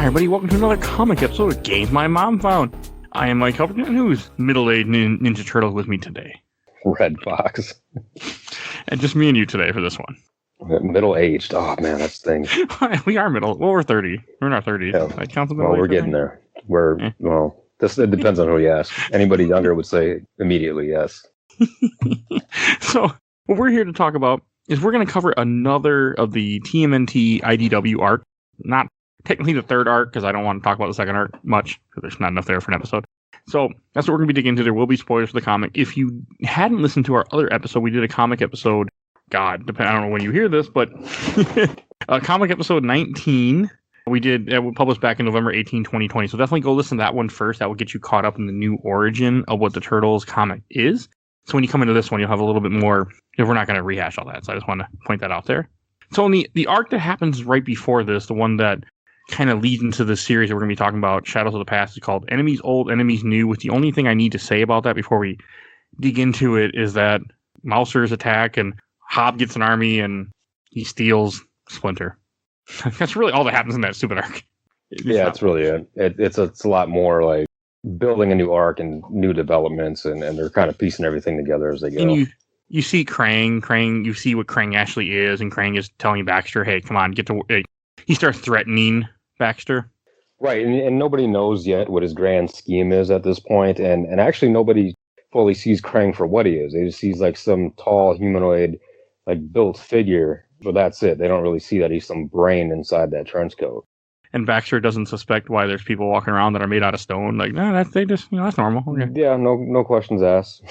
everybody, welcome to another comic episode of Games My Mom Found. I am Mike Albertin, and who's middle-aged Ninja Turtle with me today? Red Fox. And just me and you today for this one. Middle-aged. Oh, man, that's the thing. We are middle. Well, we're 30. We're in our 30s. Yeah. I count them Well, we're getting there. Well, it depends on who you ask. Anybody younger would say immediately yes. So, what we're here to talk about is we're going to cover another of the TMNT IDW arc. Not technically the third arc, because I don't want to talk about the second arc much, because there's not enough there for an episode. So that's what we're going to be digging into. There will be spoilers for the comic. If you hadn't listened to our other episode, we did a comic episode, I don't know when you hear this, but comic episode 19, we published back in November 18, 2020. So definitely go listen to that one first. That will get you caught up in the new origin of what the Turtles comic is. So when you come into this one, you'll have a little bit more. We're not going to rehash all that. So I just want to point that out there. So in the arc that happens right before this, the one that kind of leads into the series that we're going to be talking about, Shadows of the Past, is called Enemies Old, Enemies New, with the only thing I need to say about that before we dig into it is that Mousers attack and Hob gets an army and he steals Splinter. That's really all that happens in that stupid arc. It's really it. It's a lot more like building a new arc and new developments, and they're kind of piecing everything together as they go. And you see Krang, you see what Krang actually is, and Krang is telling Baxter, hey, come on, get to work. He starts threatening Baxter. Right, and nobody knows yet what his grand scheme is at this point, and actually nobody fully sees Krang for what he is. They just sees like some tall humanoid, like built figure, but that's it. They don't really see that he's some brain inside that trench coat. And Baxter doesn't suspect why there's people walking around that are made out of stone. Like, no, that's normal. Okay. Yeah, no questions asked.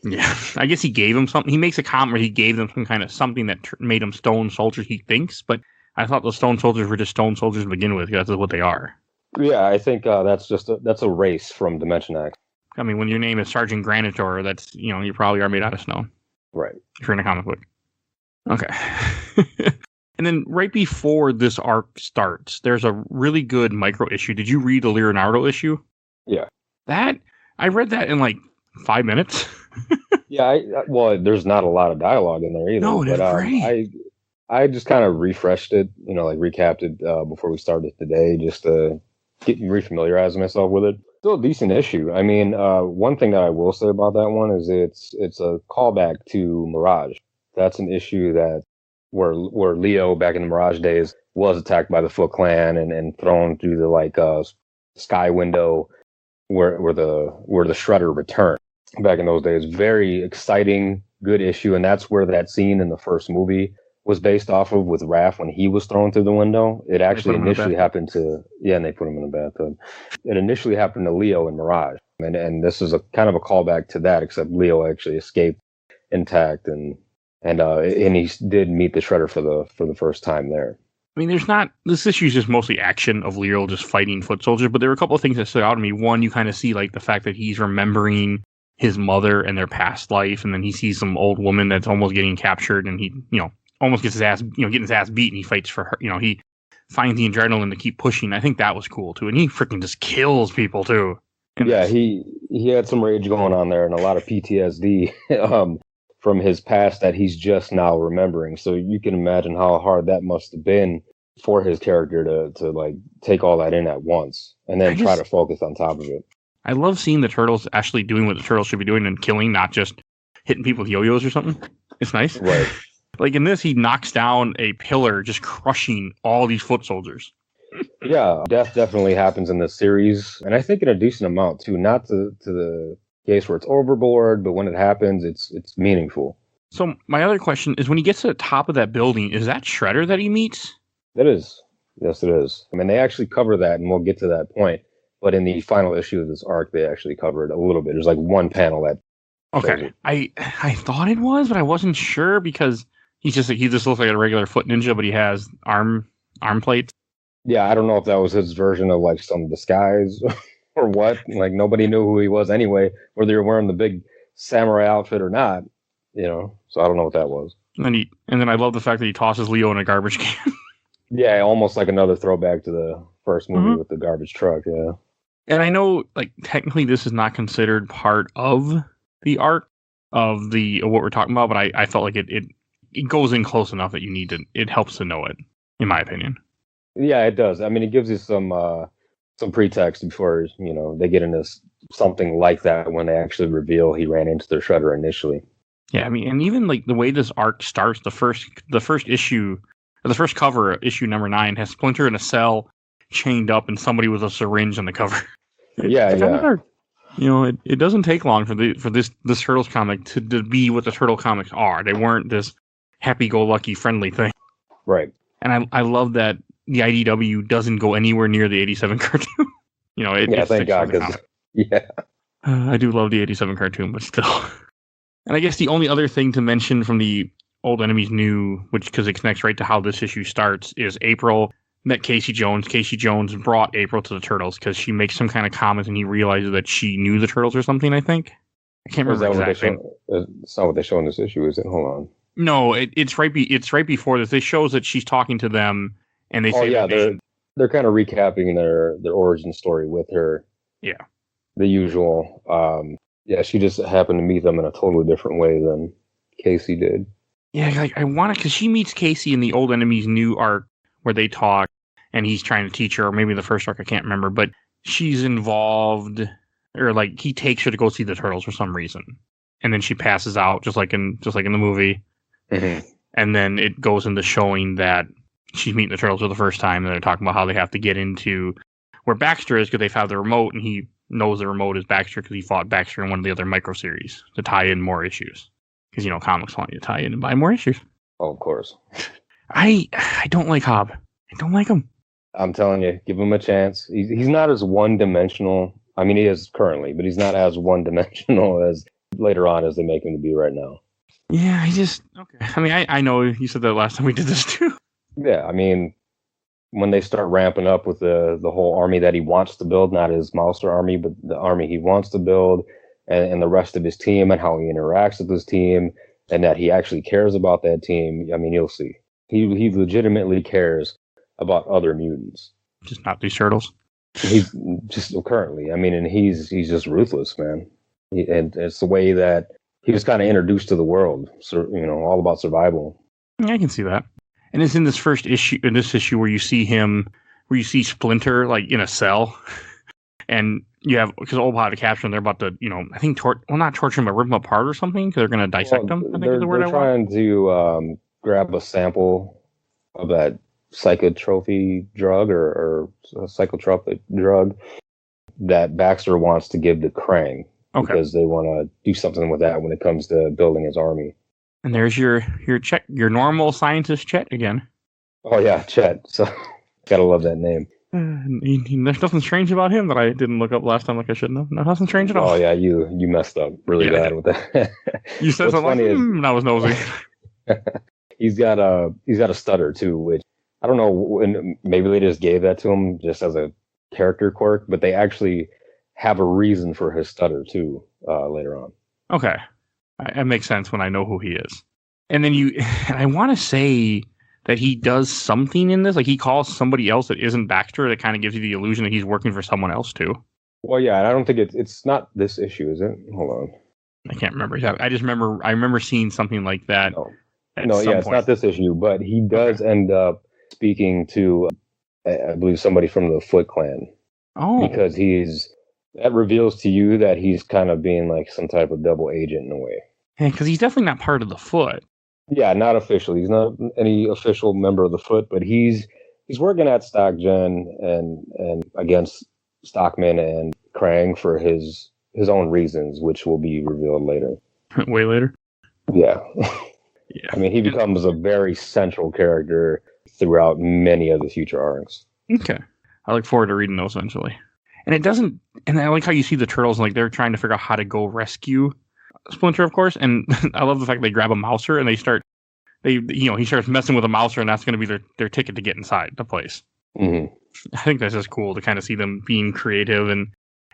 Yeah, I guess he gave him something. He makes a comment where he gave them some kind of something that made them stone soldiers, he thinks, but I thought those stone soldiers were just stone soldiers to begin with. That's what they are. Yeah, I think that's a race from Dimension X. I mean, when your name is Sergeant Granitor, that's, you probably are made out of stone. Right. If you're in a comic book. Okay. And then right before this arc starts, there's a really good micro issue. Did you read the Leonardo issue? Yeah. I read that in like 5 minutes. Yeah, there's not a lot of dialogue in there either. No, it's great. I just kind of refreshed it, recapped it before we started today, just to refamiliarize myself with it. Still a decent issue. I mean, one thing that I will say about that one is it's a callback to Mirage. That's an issue that where Leo back in the Mirage days was attacked by the Foot Clan and thrown through the sky window where the Shredder returned back in those days. Very exciting, good issue, and that's where that scene in the first movie was based off of with Raph when he was thrown through the window. It actually initially happened to and they put him in a bathtub. It initially happened to Leo in Mirage, and this is a kind of a callback to that, except Leo actually escaped intact and he did meet the Shredder for the first time there. I mean, this issue is just mostly action of Leo just fighting foot soldiers, but there were a couple of things that stood out to me. One, you kind of see like the fact that he's remembering his mother and their past life, and then he sees some old woman that's almost getting captured, and he, almost gets his ass, getting his ass beat, and he fights for her. He finds the adrenaline to keep pushing. I think that was cool too, and he freaking just kills people too. And yeah, he had some rage going on there and a lot of PTSD. From his past that he's just now remembering. So you can imagine how hard that must have been for his character to like take all that in at once and then try to focus on top of it. I love seeing the Turtles actually doing what the Turtles should be doing and killing, not just hitting people with yo-yos or something. It's nice. Right. Like in this, he knocks down a pillar, just crushing all these foot soldiers. Yeah, death definitely happens in this series. And I think in a decent amount too, not to the case where it's overboard, but when it happens, it's meaningful. So my other question is, when he gets to the top of that building, is that Shredder that he meets? It is. Yes, it is. I mean, they actually cover that, and we'll get to that point. But in the final issue of this arc, they actually cover it a little bit. There's like one panel that. Okay, I thought it was, but I wasn't sure because he just looks like a regular foot ninja, but he has arm plates. Yeah, I don't know if that was his version of like some disguise. Or what? Like nobody knew who he was anyway, whether you're wearing the big samurai outfit or not, So I don't know what that was. And then I love the fact that he tosses Leo in a garbage can. Yeah, almost like another throwback to the first movie with the garbage truck. Yeah. And I know, like, technically this is not considered part of the arc of what we're talking about, but I felt like it goes in close enough that it helps to know it, in my opinion. Yeah, it does. I mean, it gives you some pretext before they get into something like that when they actually reveal he ran into the Shredder initially. Yeah, I mean, and even like the way this arc starts, the first issue, the first cover, issue number 9, has Splinter in a cell, chained up, and somebody with a syringe on the cover. Yeah, It's kind of yeah, dark. It doesn't take long for this Turtles comic to be what the Turtle comics are. They weren't this happy-go-lucky friendly thing. right. And I love that the IDW doesn't go anywhere near the 87 cartoon. Yeah, it thank sticks God, to the because comic. yeah, I do love the 87 cartoon, but still. And I guess the only other thing to mention from the Old Enemies New, which because it connects right to how this issue starts, is April met Casey Jones. Casey Jones brought April to the Turtles because she makes some kind of comment and he realizes that she knew the Turtles or something, I think. I can't is remember that exactly. it's not what they show in this issue, is it? Hold on. No, it's right before this. It shows that she's talking to them and they Oh say yeah, that they're kind of recapping their origin story with her. yeah. The usual. Yeah, she just happened to meet them in a totally different way than Casey did. Yeah, like I want to, because she meets Casey in the Old Enemies New arc where they talk, and he's trying to teach her, or maybe the first arc, I can't remember, but she's involved, or like he takes her to go see the Turtles for some reason, and then she passes out, just like in the movie, Mm-hmm. and then it goes into showing that she's meeting the Turtles for the first time, and they're talking about how they have to get into where Baxter is because they found the remote, and he knows the remote is Baxter because he fought Baxter in one of the other micro series to tie in more issues. Because, comics want you to tie in and buy more issues. Oh, of course. I don't like Hobb. I don't like him. I'm telling you, give him a chance. He's not as one-dimensional. I mean, he is currently, but he's not as one-dimensional as later on as they make him to be right now. Yeah, okay. I mean, I know you said that last time we did this too. Yeah, I mean, when they start ramping up with the whole army that he wants to build, not his monster army, but the army he wants to build, and the rest of his team and how he interacts with his team, and that he actually cares about that team. I mean, you'll see. He legitimately cares about other mutants. Just not these turtles. He's just currently. I mean, and he's just ruthless, man. And it's the way that he was kind of introduced to the world. So all about survival. Yeah, I can see that. And it's in this issue where you see Splinter like in a cell, and you have, because old had to capture him, they're about to, I think not torture him, but rip him apart or something, because they're going to dissect him. I think is the word I want. They're trying to grab a sample of that psychotropic drug or psychotropic drug that Baxter wants to give to Krang, because they want to do something with that when it comes to building his army. And there's your normal scientist Chet again. Oh yeah, Chet. So gotta love that name. There's nothing strange about him that I didn't look up last time like I shouldn't have. Nothing strange at all. Oh yeah, you messed up really bad with that. You said something like, and I was nosy. He's got a stutter too, which I don't know, and maybe they just gave that to him just as a character quirk, but they actually have a reason for his stutter too later on. Okay. It makes sense when I know who he is. And then I want to say that he does something in this, like he calls somebody else that isn't Baxter, that kind of gives you the illusion that he's working for someone else too. Well, yeah, and I don't think it's not this issue, is it? Hold on. I can't remember. I just remember seeing something like that. No, it's not this issue, but he does end up speaking to, I believe, somebody from the Foot Clan. Oh. Because that reveals to you that he's kind of being like some type of double agent in a way. Yeah, because he's definitely not part of the Foot. Yeah, not officially. He's not any official member of the Foot, but he's working at StockGen and against Stockman and Krang for his own reasons, which will be revealed later. Way later? Yeah. Yeah. I mean, he becomes a very central character throughout many of the future arcs. Okay. I look forward to reading those eventually. And I like how you see the Turtles, like they're trying to figure out how to go rescue Splinter, of course. And I love the fact they grab a mouser and he starts messing with a mouser, and that's going to be their ticket to get inside the place. Mm-hmm. I think that's just cool to kind of see them being creative. And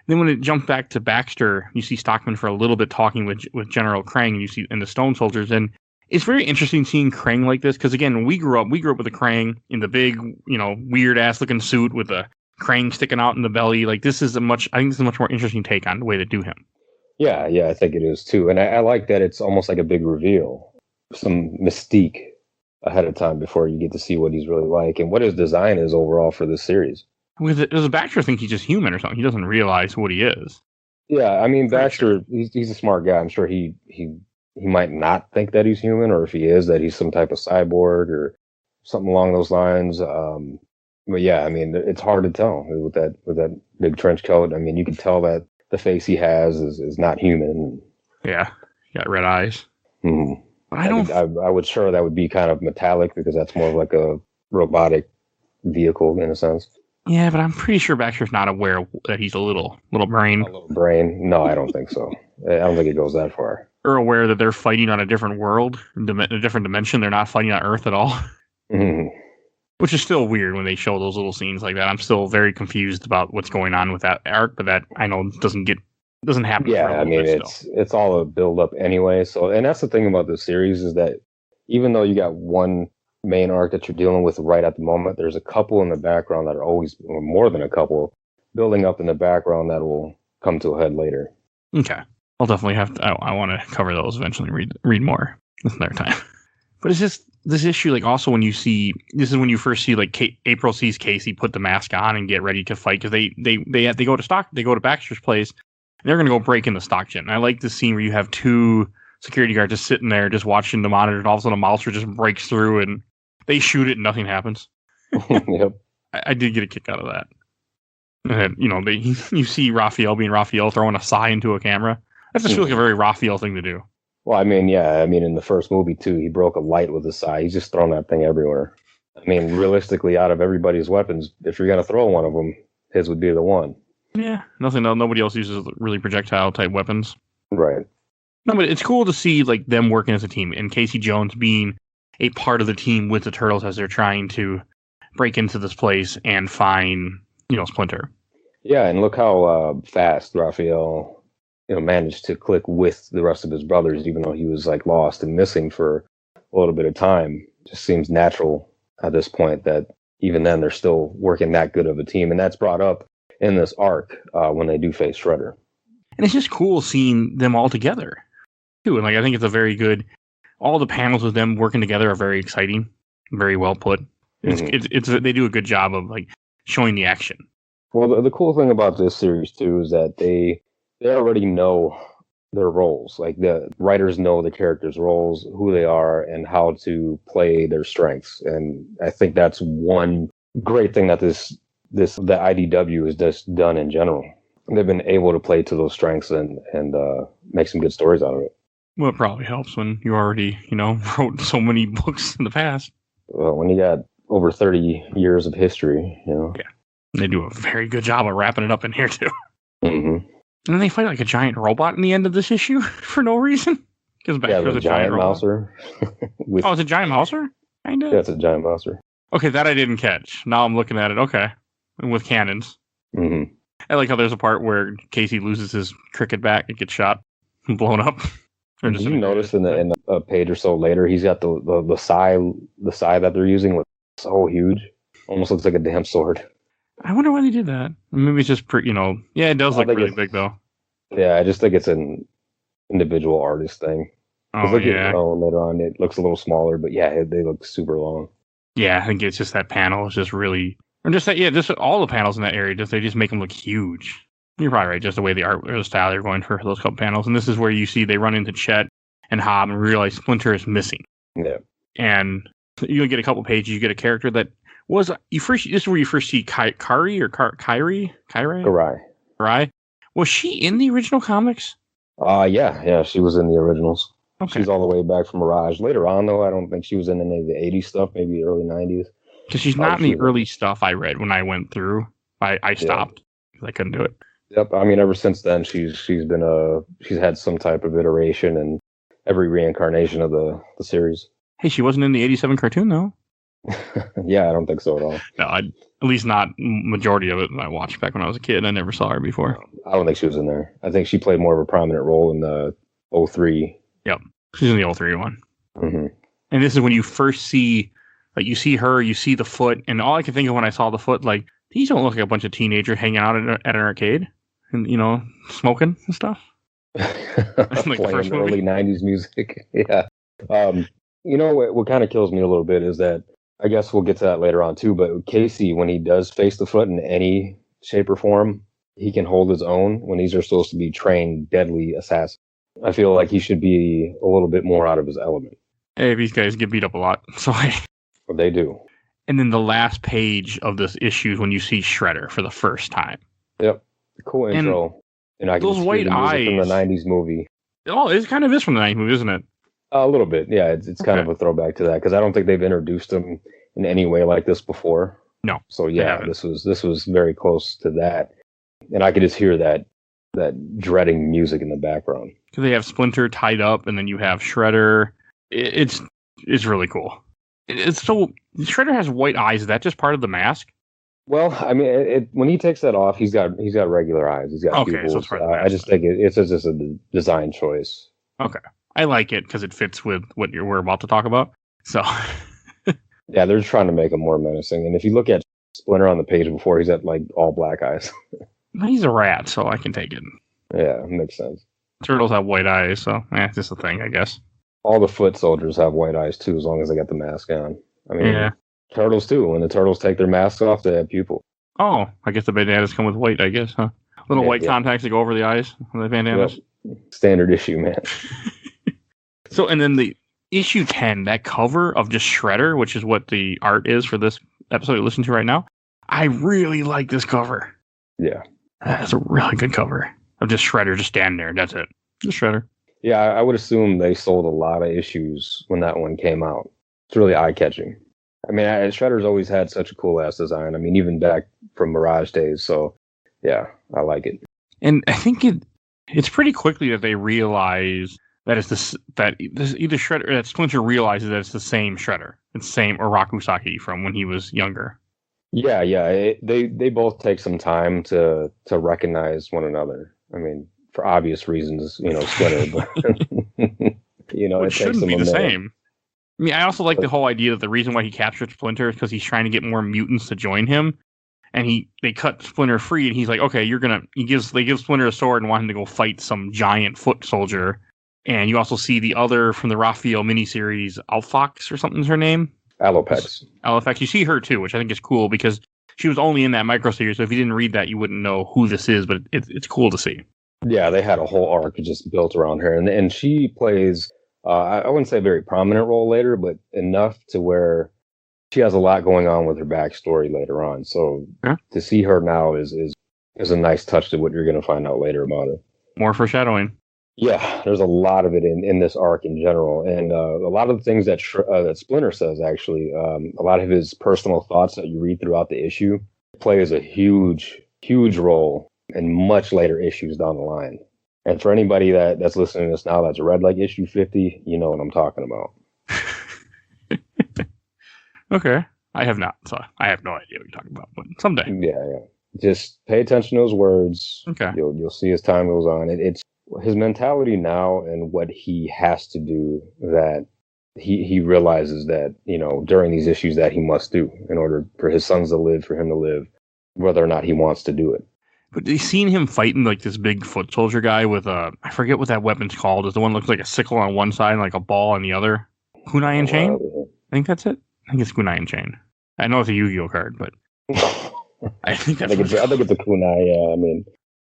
then when it jumps back to Baxter, you see Stockman for a little bit talking with General Krang, and you see the Stone Soldiers. And it's very interesting seeing Krang like this, because again, we grew up with a Krang in the big, weird ass looking suit with the Krang sticking out in the belly. Like this is a much more interesting take on the way to do him. Yeah, I think it is too. And I like that it's almost like a big reveal. Some mystique ahead of time before you get to see what he's really like and what his design is overall for this series. Does Baxter think he's just human or something? He doesn't realize what he is. Yeah, I mean Pretty sure. Baxter, he's a smart guy. I'm sure he might not think that he's human, or if he is, that he's some type of cyborg or something along those lines. But yeah, I mean, it's hard to tell with that big trench coat. I mean, you can tell that the face he has is not human. Yeah, he got red eyes. Mhm. But I don't. I would sure that would be kind of metallic because that's more of like a robotic vehicle in a sense. Yeah, but I'm pretty sure Baxter's not aware that he's a little brain. A little brain? No, I don't think so. I don't think it goes that far. Or aware that they're fighting on a different world, a different dimension. They're not fighting on Earth at all. Mhm. Which is still weird when they show those little scenes like that. I'm still very confused about what's going on with that arc, but that I know doesn't happen. Yeah, I mean it's all a build up anyway. So, and that's the thing about this series is that even though you got one main arc that you're dealing with right at the moment, there's a couple in the background that are always, or more than a couple, building up in the background that will come to a head later. Okay, I'll definitely have to. I want to cover those eventually. Read more another time. But it's just this issue, like also when you see this is when you first see like April sees Casey put the mask on and get ready to fight because they go to Baxter's place. They're going to go break in the stock gen. And I like this scene where you have two security guards just sitting there, just watching the monitor, and all of a sudden a monster just breaks through and they shoot it and nothing happens. Yep. I did get a kick out of that. And, you see Raphael being Raphael throwing a sigh into a camera. That just feels like a very Raphael thing to do. Well, I mean, yeah, I mean, in the first movie too, he broke a light with his sigh. He's just throwing that thing everywhere. I mean, realistically, out of everybody's weapons, if you're going to throw one of them, his would be the one. Yeah, nobody else uses really projectile type weapons. Right. No, but it's cool to see like them working as a team and Casey Jones being a part of the team with the Turtles as they're trying to break into this place and find, Splinter. Yeah, and look how fast Raphael, managed to click with the rest of his brothers, even though he was like lost and missing for a little bit of time. Just seems natural at this point that even then they're still working that good of a team, and that's brought up in this arc when they do face Shredder. And it's just cool seeing them all together too. And like I think it's a very good. All the panels with them working together are very exciting, very well put. It's they do a good job of like showing the action. Well, the cool thing about this series too is that they already know their roles. Like the writers know the characters' roles, who they are, and how to play their strengths. And I think that's one great thing that the IDW has just done in general. They've been able to play to those strengths and make some good stories out of it. Well, it probably helps when you already, wrote so many books in the past. Well, when you got over 30 years of history, Yeah. They do a very good job of wrapping it up in here, too. Mm-hmm. And then they fight like a giant robot in the end of this issue for no reason. Because the giant mouser. Oh, it's a giant mouser? Kind of? Yeah, it's a giant mouser. Okay, that I didn't catch. Now I'm looking at it. Okay. And with cannons. Mm-hmm. I like how there's a part where Casey loses his cricket bat. It gets shot and blown up. Did you notice in a page or so later, he's got the sai that they're using was so huge, almost looks like a damn sword. I wonder why they did that. Maybe it's just yeah, it does look really big though. Yeah, I just think it's an individual artist thing. Oh yeah. Later on, it looks a little smaller, but yeah, they look super long. Yeah, I think it's just that panel is just really, or just that. Yeah, just all the panels in that area. They just make them look huge. You're probably right. Just the way the art or the style they're going for those couple panels. And this is where you see they run into Chet and Hob and realize Splinter is missing. Yeah. And you get a couple pages. You get a character that was this is where you first see Kari. Was she in the original comics? Yeah, she was in the originals. Okay. She's all the way back from Mirage. Later on, though, I don't think she was in any of the 80s stuff, maybe early 90s. Because she's not in the early stuff I read when I went through. I stopped because I couldn't do it. Yep. I mean, ever since then, she's had some type of iteration in every reincarnation of the series. Hey, she wasn't in the 87 cartoon, though. Yeah, I don't think so at all. No, at least not majority of it I watched back when I was a kid. I never saw her before. I don't think she was in there. I think she played more of a prominent role in the 03. Yep. She's in the 03 one. Mm-hmm. And this is when you first see, like, you see her, you see the foot, and all I could think of when I saw the foot, like, these don't look like a bunch of teenagers hanging out at an arcade and, smoking and stuff. Like the first early 90s music. Yeah. You know what kind of kills me a little bit is that I guess we'll get to that later on too. But Casey, when he does face the foot in any shape or form, he can hold his own when these are supposed to be trained deadly assassins. I feel like he should be a little bit more out of his element. Hey, these guys get beat up a lot. So But they do. And then the last page of this issue is when you see Shredder for the first time. Yep. Cool intro. And I can those white eyes from the 90s movie. Oh, it kind of is from the 90s movie, isn't it? A little bit. Yeah, it's kind of a throwback to that because I don't think they've introduced him in any way like this before. No. So yeah, this was very close to that. And I could just hear that dreading music in the background. Because they have Splinter tied up, and then you have Shredder. It's really cool. It's so Shredder has white eyes. Is that just part of the mask? Well, I mean, when he takes that off, he's got regular eyes. He's got pupils. So it's part of the mask. I just think it's just a design choice. Okay, I like it because it fits with what we're about to talk about. So yeah, they're just trying to make him more menacing. And if you look at Splinter on the page before, he's got like all black eyes. He's a rat, so I can take it. Yeah, it makes sense. Turtles have white eyes, so it's just a thing, I guess. All the foot soldiers have white eyes too, as long as they got the mask on. I mean, turtles too. When the turtles take their masks off, they have pupils. Oh, I guess the bandanas come with white, I guess, huh? Little white contacts that go over the eyes of the bandanas. Yep. Standard issue, man. So, and then the issue 10, that cover of just Shredder, which is what the art is for this episode you're listening to right now. I really like this cover. Yeah. That's a really good cover of just Shredder just standing there. That's it. Just Shredder. Yeah, I would assume they sold a lot of issues when that one came out. It's really eye-catching. I mean, Shredder's always had such a cool-ass design. I mean, even back from Mirage days. So, yeah, I like it. And I think it's pretty quickly that they realize that either Shredder or that Splinter realizes that it's the same Shredder. It's the same Urakusaki from when he was younger. Yeah. They both take some time to recognize one another. I mean, for obvious reasons, Splinter, but it shouldn't be the same. I mean, I also like the whole idea that the reason why he captured Splinter is because he's trying to get more mutants to join him, and they cut Splinter free, and he's like, okay, they give Splinter a sword and want him to go fight some giant foot soldier, and you also see the other from the Raphael miniseries, Alfox or something's her name. Alopex. You see her too, which I think is cool because she was only in that micro series. So if you didn't read that, you wouldn't know who this is. But it's cool to see. Yeah, they had a whole arc just built around her, and she plays I wouldn't say a very prominent role later, but enough to where she has a lot going on with her backstory later on. So to see her now is a nice touch to what you're going to find out later about her. More foreshadowing. Yeah, there's a lot of it in this arc in general, and a lot of the things that Splinter says, actually, a lot of his personal thoughts that you read throughout the issue plays a huge role in much later issues down the line. And for anybody that's listening to this now that's read like issue 50, you know what I'm talking about. Okay, I have not, so I have no idea what you're talking about, but someday. Yeah. Just pay attention to those words. Okay, you'll see as time goes on. It's his mentality now and what he has to do that he realizes that, during these issues that he must do in order for his sons to live, for him to live, whether or not he wants to do it. But you seen him fighting like this big foot soldier guy with I forget what that weapon's called. Is the one that looks like a sickle on one side and like a ball on the other? Kunai and Chain? I think that's it. I think it's Kunai and Chain. I know it's a Yu-Gi-Oh card, but I think it's a Kunai. Yeah, I mean.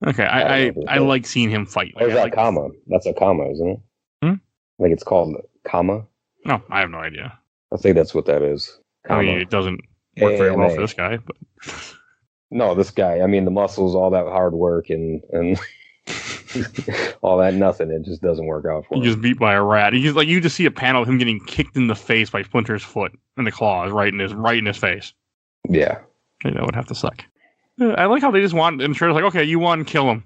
Okay, I like seeing him fight. Or is that Kama? That's a Kama, isn't it? I think it's called Kama. No, I have no idea. I think that's what that is. Kama. I mean, it doesn't work very well for this guy, but. No, this guy, I mean, the muscles, all that hard work and all that nothing, it just doesn't work out for him. He gets beat by a rat. You just see a panel of him getting kicked in the face by Splinter's foot and the claws right in his face. Yeah. That would have to suck. I like how they just want, and Shredder's like, okay, you won, kill him.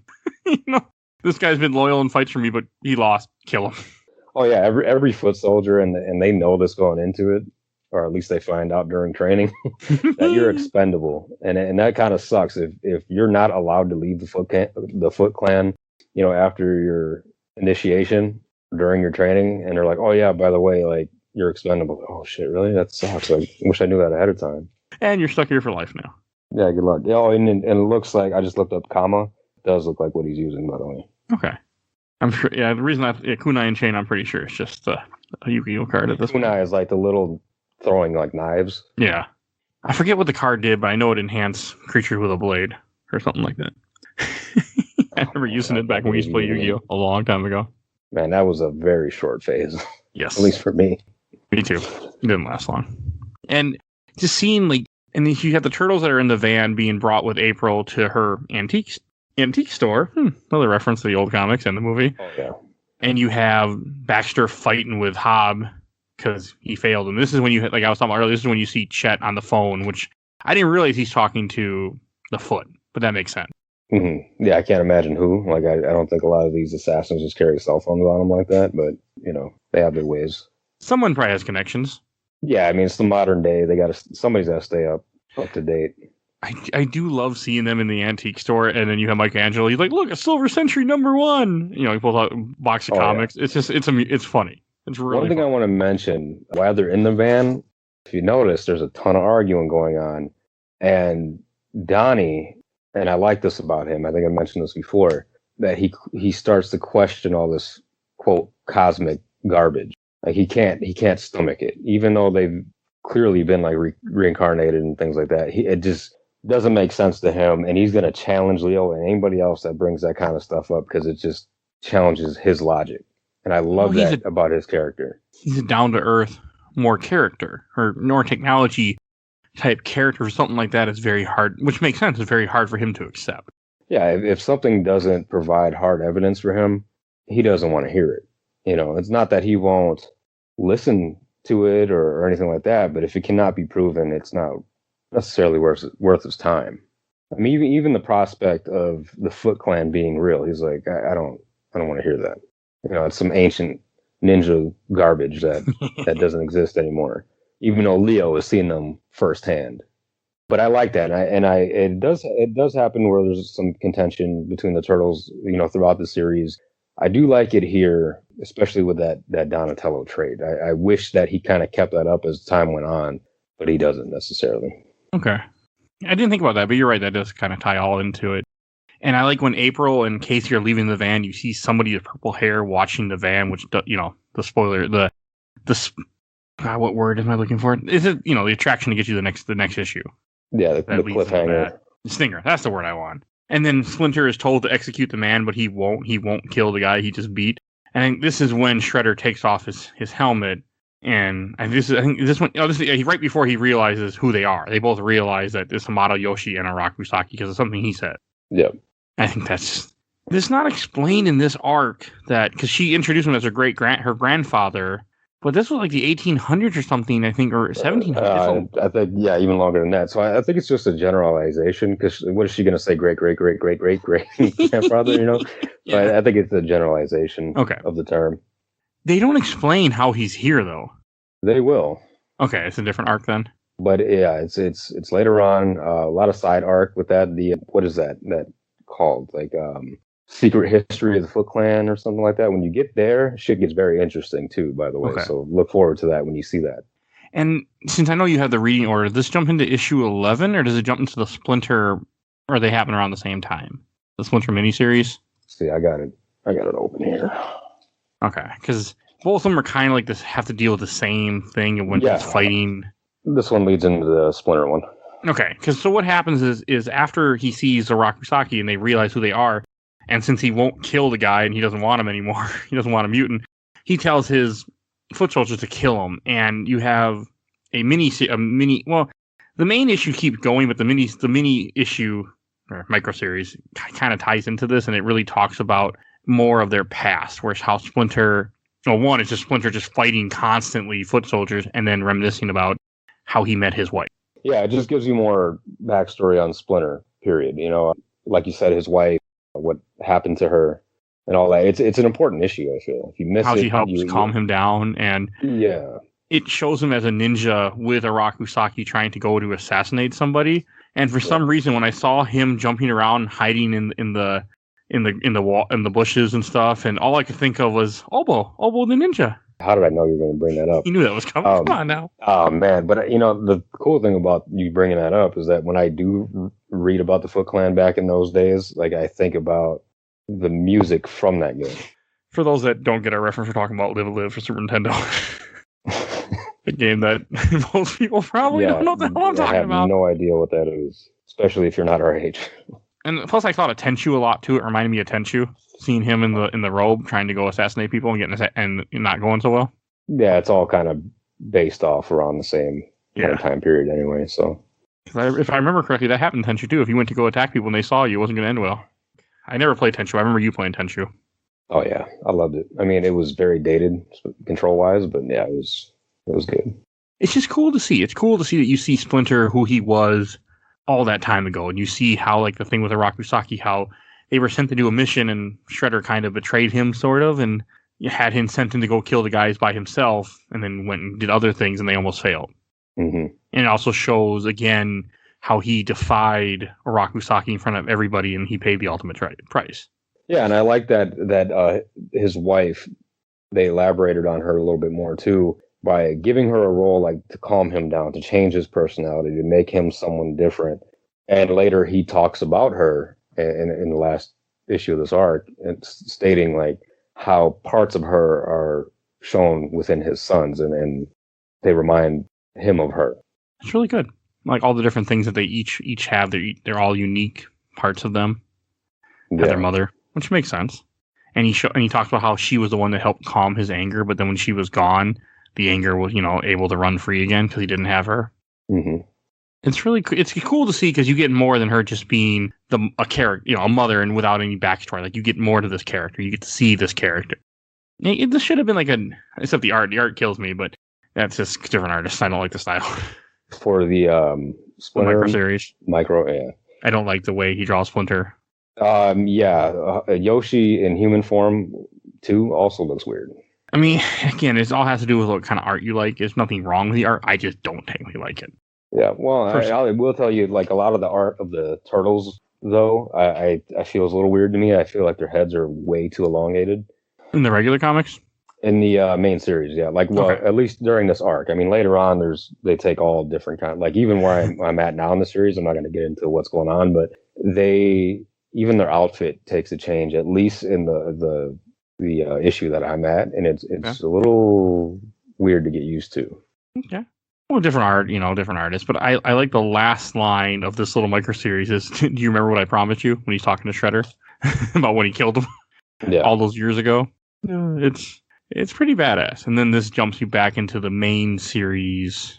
This guy's been loyal and fights for me, but he lost, kill him. Oh yeah, every foot soldier, and they know this going into it, or at least they find out during training, that you're expendable. And that kind of sucks if you're not allowed to leave the Foot Clan, after your initiation during your training, and they're like, oh yeah, by the way, like, you're expendable. Oh shit, really? That sucks. I wish I knew that ahead of time. And you're stuck here for life now. Yeah, good luck. Yeah, and it looks like, I just looked up Kama. It does look like what he's using, by the way. Okay. I'm sure, yeah, the reason Kunai and Chain, I'm pretty sure it's just a Yu-Gi-Oh card at this point. Kunai is like the little throwing like knives. Yeah. I forget what the card did, but I know it enhanced creatures with a blade or something like that. I remember using it back when we used to play Yu-Gi-Oh a long time ago. Man, that was a very short phase. Yes. At least for me. Me too. It didn't last long. And just seeing like, and then you have the turtles that are in the van being brought with April to her antique store. Another reference to the old comics and the movie. Oh, yeah. And you have Baxter fighting with Hob because he failed. And this is when you, like I was talking about earlier, this is when you see Chet on the phone, which I didn't realize he's talking to the Foot, but that makes sense. Mm-hmm. Yeah, I can't imagine who. Like, I don't think a lot of these assassins just carry cell phones on them like that, but, you know, they have their ways. Someone probably has connections. Yeah, I mean, it's the modern day. Somebody's got to stay up to date. I do love seeing them in the antique store, and then you have Michelangelo. He's like, "Look, a Silver Century #1." You know, he pulls out a box of comics. Yeah. It's funny. It's really one thing funny. I want to mention while they're in the van. If you notice, there's a ton of arguing going on, and Donnie, and I like this about him. I think I mentioned this before, that he starts to question all this quote cosmic garbage. Like he can't stomach it, even though they've clearly been like reincarnated and things like that. It just doesn't make sense to him, and he's going to challenge Leo and anybody else that brings that kind of stuff up because it just challenges his logic. And I love that about his character. He's a down-to-earth, more character, or more technology type character or something like that is very hard, which makes sense. It's very hard for him to accept. Yeah, if something doesn't provide hard evidence for him, he doesn't want to hear it. You know, it's not that he won't listen to it or anything like that, but if it cannot be proven, it's not necessarily worth his time. I mean, even the prospect of the Foot Clan being real, he's like, I don't want to hear that. You know, it's some ancient ninja garbage that doesn't exist anymore. Even though Leo has seen them firsthand. But I like that, and it does happen where there's some contention between the turtles, you know, throughout the series. I do like it here, especially with that Donatello trait. I wish that he kind of kept that up as time went on, but he doesn't necessarily. Okay. I didn't think about that, but you're right. That does kind of tie all into it. And I like when April and Casey are leaving the van, you see somebody with purple hair watching the van, which, you know, the spoiler, what word am I looking for? Is it, you know, the attraction to get you the next issue? Yeah, the cliffhanger. The stinger. That's the word I want. And then Splinter is told to execute the man, but he won't. He won't kill the guy he just beat. And this is when Shredder takes off his helmet. And right before he realizes who they are. They both realize that it's Hamato Yoshi and Arakusaki because of something he said. Yep. I think that's not explained in this arc because she introduced him as her grandfather. But this was like the 1800s or something, I think, or 1700s. I think, yeah, even longer than that. So I think it's just a generalization, because what is she going to say? Great grandfather, you know? Yeah. So I think it's a generalization of the term. They don't explain how he's here, though. They will. Okay, it's a different arc then. But yeah, it's later on. A lot of side arc with that. What is that called? Like Secret History of the Foot Clan or something like that. When you get there, shit gets very interesting too, by the way. Okay. So look forward to that when you see that. And since I know you have the reading order, does this jump into issue 11 or does it jump into the Splinter, or they happen around the same time? The Splinter miniseries? See, I got it open here. Okay, because both of them are kind of like this, have to deal with the same thing when he's fighting. This one leads into the Splinter one. Okay, because so what happens is after he sees the Rakusaki and they realize who they are, and since he won't kill the guy and he doesn't want him anymore, he doesn't want a mutant, he tells his foot soldiers to kill him. And you have the main issue keeps going, but the mini issue or micro series kind of ties into this, and it really talks about more of their past, whereas how Splinter, one is just Splinter just fighting constantly foot soldiers, and then reminiscing about how he met his wife. Yeah, it just gives you more backstory on Splinter, period. You know, like you said, his wife, what happened to her, and all that. It's an important issue, I feel. If you miss how she helps calm him down, and it shows him as a ninja with Arakusaki trying to go to assassinate somebody. And for some reason, when I saw him jumping around, hiding in the bushes and stuff, and all I could think of was Obo the ninja. How did I know you were going to bring that up? You knew that was coming. Come on now. Oh man, but you know the cool thing about you bringing that up is that when I do read about the Foot Clan back in those days, like I think about the music from that game. For those that don't get our reference, we're talking about Live a Live for Super Nintendo. A game that most people probably don't know what the hell I'm talking about. I have no idea what that is, especially if you're not our age. And plus, I thought of Tenchu a lot too. It reminded me of Tenchu, seeing him in the robe trying to go assassinate people and and not going so well. Yeah, it's all kind of based off around the same kind of time period anyway. So, if I remember correctly, that happened in Tenchu too. If you went to go attack people and they saw you, it wasn't going to end well. I never played Tenchu. I remember you playing Tenchu. Oh yeah, I loved it. I mean, it was very dated control wise, but yeah, it was good. It's just cool to see. It's cool to see that you see Splinter, who he was all that time ago, and you see how, like, the thing with Arakusaki, how they were sent to do a mission and Shredder kind of betrayed him, sort of, and you had him sent in to go kill the guys by himself, and then went and did other things, and they almost failed. Mm-hmm. And it also shows, again, how he defied Arakusaki in front of everybody, and he paid the ultimate price. Yeah, and I like that his wife, they elaborated on her a little bit more, too, by giving her a role like to calm him down, to change his personality, to make him someone different. And later he talks about her in the last issue of this arc, and stating like how parts of her are shown within his sons, and they remind him of her. It's really good. Like all the different things that they each have, they're all unique parts of them. Yeah. Their mother, which makes sense. And he talks about how she was the one that helped calm his anger, but then when she was gone, the anger was, able to run free again because he didn't have her. Mm-hmm. It's really it's cool to see because you get more than her just being a character, a mother, and without any backstory. Like you get more to this character. You get to see this character. This should have been like except the art. The art kills me, but that's just different artists. I don't like the style. For the Splinter micro series, yeah. I don't like the way he draws Splinter. Yoshi in human form too also looks weird. I mean, again, it all has to do with what kind of art you like. There's nothing wrong with the art. I just don't technically like it. Yeah, well, I will tell you, like a lot of the art of the turtles, though, I feel is a little weird to me. I feel like their heads are way too elongated. In the regular comics? In the main series, yeah. Like, well, okay. At least during this arc. I mean, later on, they take all different kind. Like, even where I'm at now in the series, I'm not going to get into what's going on, but even their outfit takes a change, at least in the issue that I'm at, and it's a little weird to get used to. Okay. Well, different art, different artists, but I like the last line of this little micro series is, do you remember what I promised you when he's talking to Shredder about when he killed him all those years ago? It's pretty badass. And then this jumps you back into the main series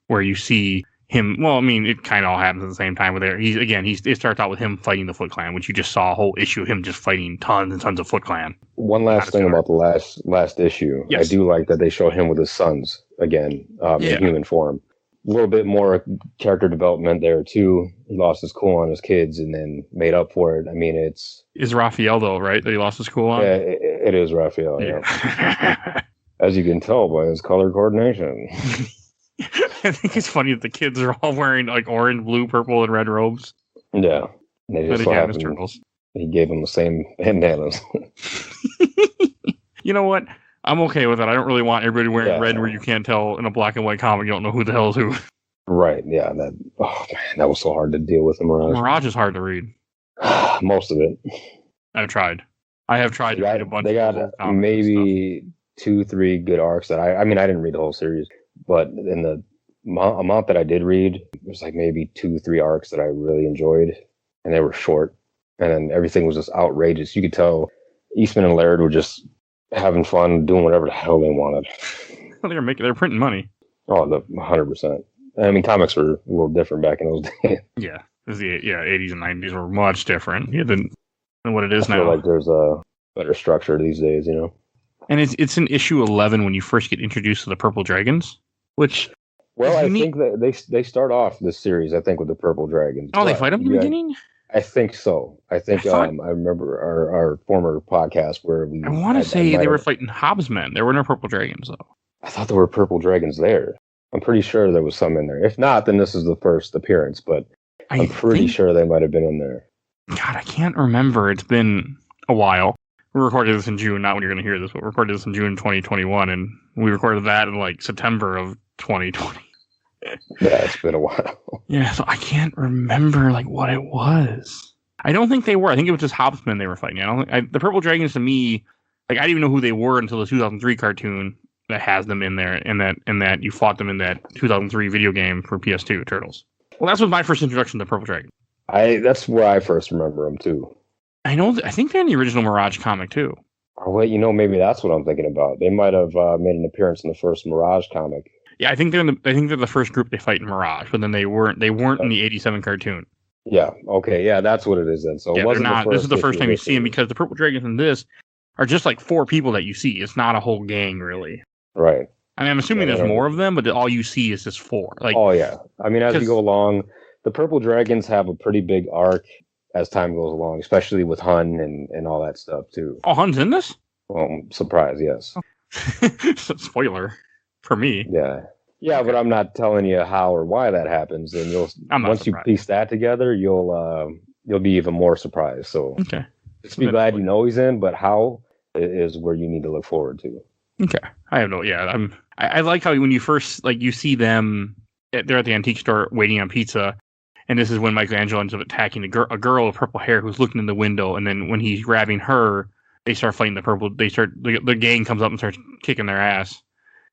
where you see him. Well, I mean, it kind of all happens at the same time. It starts out with him fighting the Foot Clan, which you just saw a whole issue of him just fighting tons and tons of Foot Clan. One last thing about the last issue. Yes. I do like that they show him with his sons again, in human form. A little bit more character development there too. He lost his cool on his kids and then made up for it. I mean, is Raphael though, right? That he lost his cool on? Yeah, it is Raphael. Yeah. As you can tell by his color coordination. I think it's funny that the kids are all wearing like orange, blue, purple, and red robes. Yeah. They just so happened, turtles. He gave them the same bandanas. You know what? I'm okay with it. I don't really want everybody wearing red where you can't tell in a black and white comic. You don't know who the hell is who. Right. Yeah. That was so hard to deal with. Mirage is hard to read. Most of it. I've tried. I have tried to read a bunch. They got maybe 2-3 good arcs that I didn't read the whole series, but in the amount that I did read, there's like maybe 2-3 arcs that I really enjoyed, and they were short, and then everything was just outrageous. You could tell Eastman and Laird were just having fun, doing whatever the hell they wanted. They're printing money. Oh, 100%. I mean, comics were a little different back in those days. Yeah, the 80s and 90s were much different than what it is now. I feel like there's a better structure these days, And it's in issue 11 when you first get introduced to the Purple Dragons, which... Well, I think that they start off this series, I think, with the Purple Dragons. Oh, they fight them in the beginning? I think so. I remember our former podcast where I want to say they were fighting Hobbsmen. There were no Purple Dragons, though. I thought there were Purple Dragons there. I'm pretty sure there was some in there. If not, then this is the first appearance, but I'm pretty sure they might have been in there. God, I can't remember. It's been a while. We recorded this in June, not when you're going to hear this, but we recorded this in June 2021, and we recorded that in like September of 2020. Yeah, it's been a while. Yeah, so I can't remember like what it was. I don't think they were. I think it was just Hobbsmen they were fighting. The Purple Dragons to me Like I didn't even know who they were until the 2003 cartoon that has them in there, and that you fought them in that 2003 video game for PS2 Turtles. Well, that was my first introduction to Purple Dragon. That's where I first remember them too. I know. I think they're in the original Mirage comic too. Or wait, maybe that's what I'm thinking about. They might have made an appearance in the first Mirage comic. Yeah, I think they're the first group they fight in Mirage, but then they weren't in the 87 cartoon. Yeah. Okay. Yeah, that's what it is then. So yeah, it wasn't they're not. The first this is the first time you see them issue. because the Purple Dragons in this are just like 4 people that you see. It's not a whole gang really. Right. I mean, I'm assuming there's more of them, but all you see is just 4. Like, oh yeah. I mean, as you go along, the Purple Dragons have a pretty big arc as time goes along, especially with Hun and all that stuff too. Oh, Hun's in this? Well, surprise, yes. Spoiler for me. Yeah. Yeah, but I'm not telling you how or why that happens, and once you piece that together, you'll be even more surprised. So okay, just be glad you know he's in, but how is where you need to look forward to. Okay, I have no. Yeah, I like how when you first you see them, they're at the antique store waiting on pizza, and this is when Michelangelo ends up attacking a girl with purple hair who's looking in the window, and then when he's grabbing her, they start fighting the gang comes up and starts kicking their ass.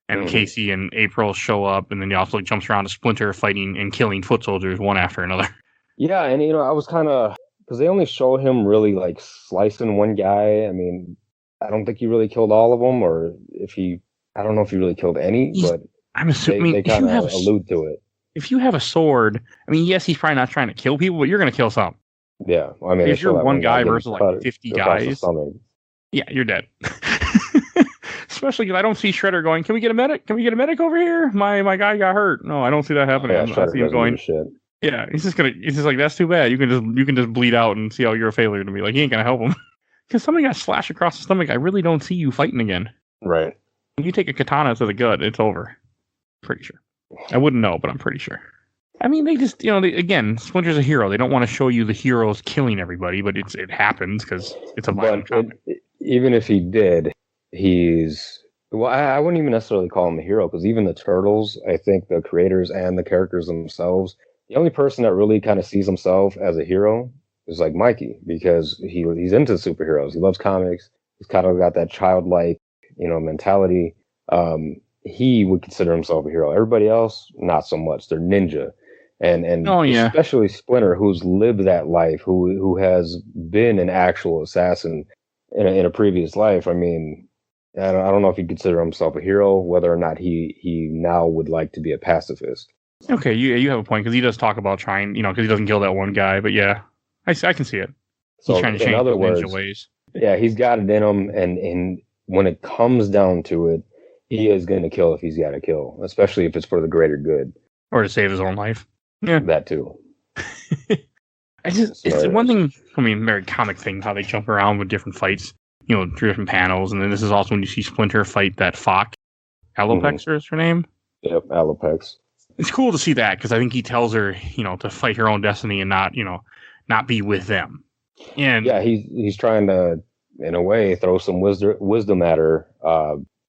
And Casey and April show up, and then he also jumps around to Splinter fighting and killing foot soldiers one after another. Yeah, and I was kind of because they only show him really slicing one guy. I mean, I don't think he really killed all of them, or I don't know if he really killed any, but I'm assuming they kind of allude to it. If you have a sword, I mean, yes, he's probably not trying to kill people, but you're going to kill some. Yeah, I mean, if you're one guy versus 50 guys, yeah, you're dead. Especially because I don't see Shredder going, can we get a medic? Can we get a medic over here? My guy got hurt. No, I don't see that happening. Yeah, I see him going. Shit. Yeah, he's just like, that's too bad. You can just bleed out and see how you're a failure to me. Like, he ain't gonna help him. Because somebody got slashed across the stomach. I really don't see you fighting again. Right. When you take a katana to the gut, it's over. Pretty sure. I wouldn't know, but I'm pretty sure. I mean, they just, again, Splinter's a hero. They don't want to show you the heroes killing everybody, but it happens because it's a violent comic. Even if he did, I wouldn't even necessarily call him a hero, because even the Turtles, I think the creators and the characters themselves, the only person that really kind of sees himself as a hero is like Mikey, because he's into superheroes. He loves comics. He's kind of got that childlike, mentality. He would consider himself a hero. Everybody else, not so much. They're ninja. And especially Splinter, who's lived that life, who has been an actual assassin in a previous life. I mean, I don't know if he'd consider himself a hero, whether or not he now would like to be a pacifist. Okay, you have a point, because he does talk about trying, because he doesn't kill that one guy. But yeah, I can see it. He's trying to change his ninja ways. Yeah, he's got it in him, and when it comes down to it, he is going to kill if he's got to kill, especially if it's for the greater good. Or to save his own life. Yeah. That too. It's one thing, I mean, very comic thing, how they jump around with different fights, different panels. And then this is also when you see Splinter fight that fox. Alopex is her name? Yep, Alopex. It's cool to see that, because I think he tells her, to fight her own destiny and not be with them. And yeah, he's trying to, in a way, throw some wisdom at her,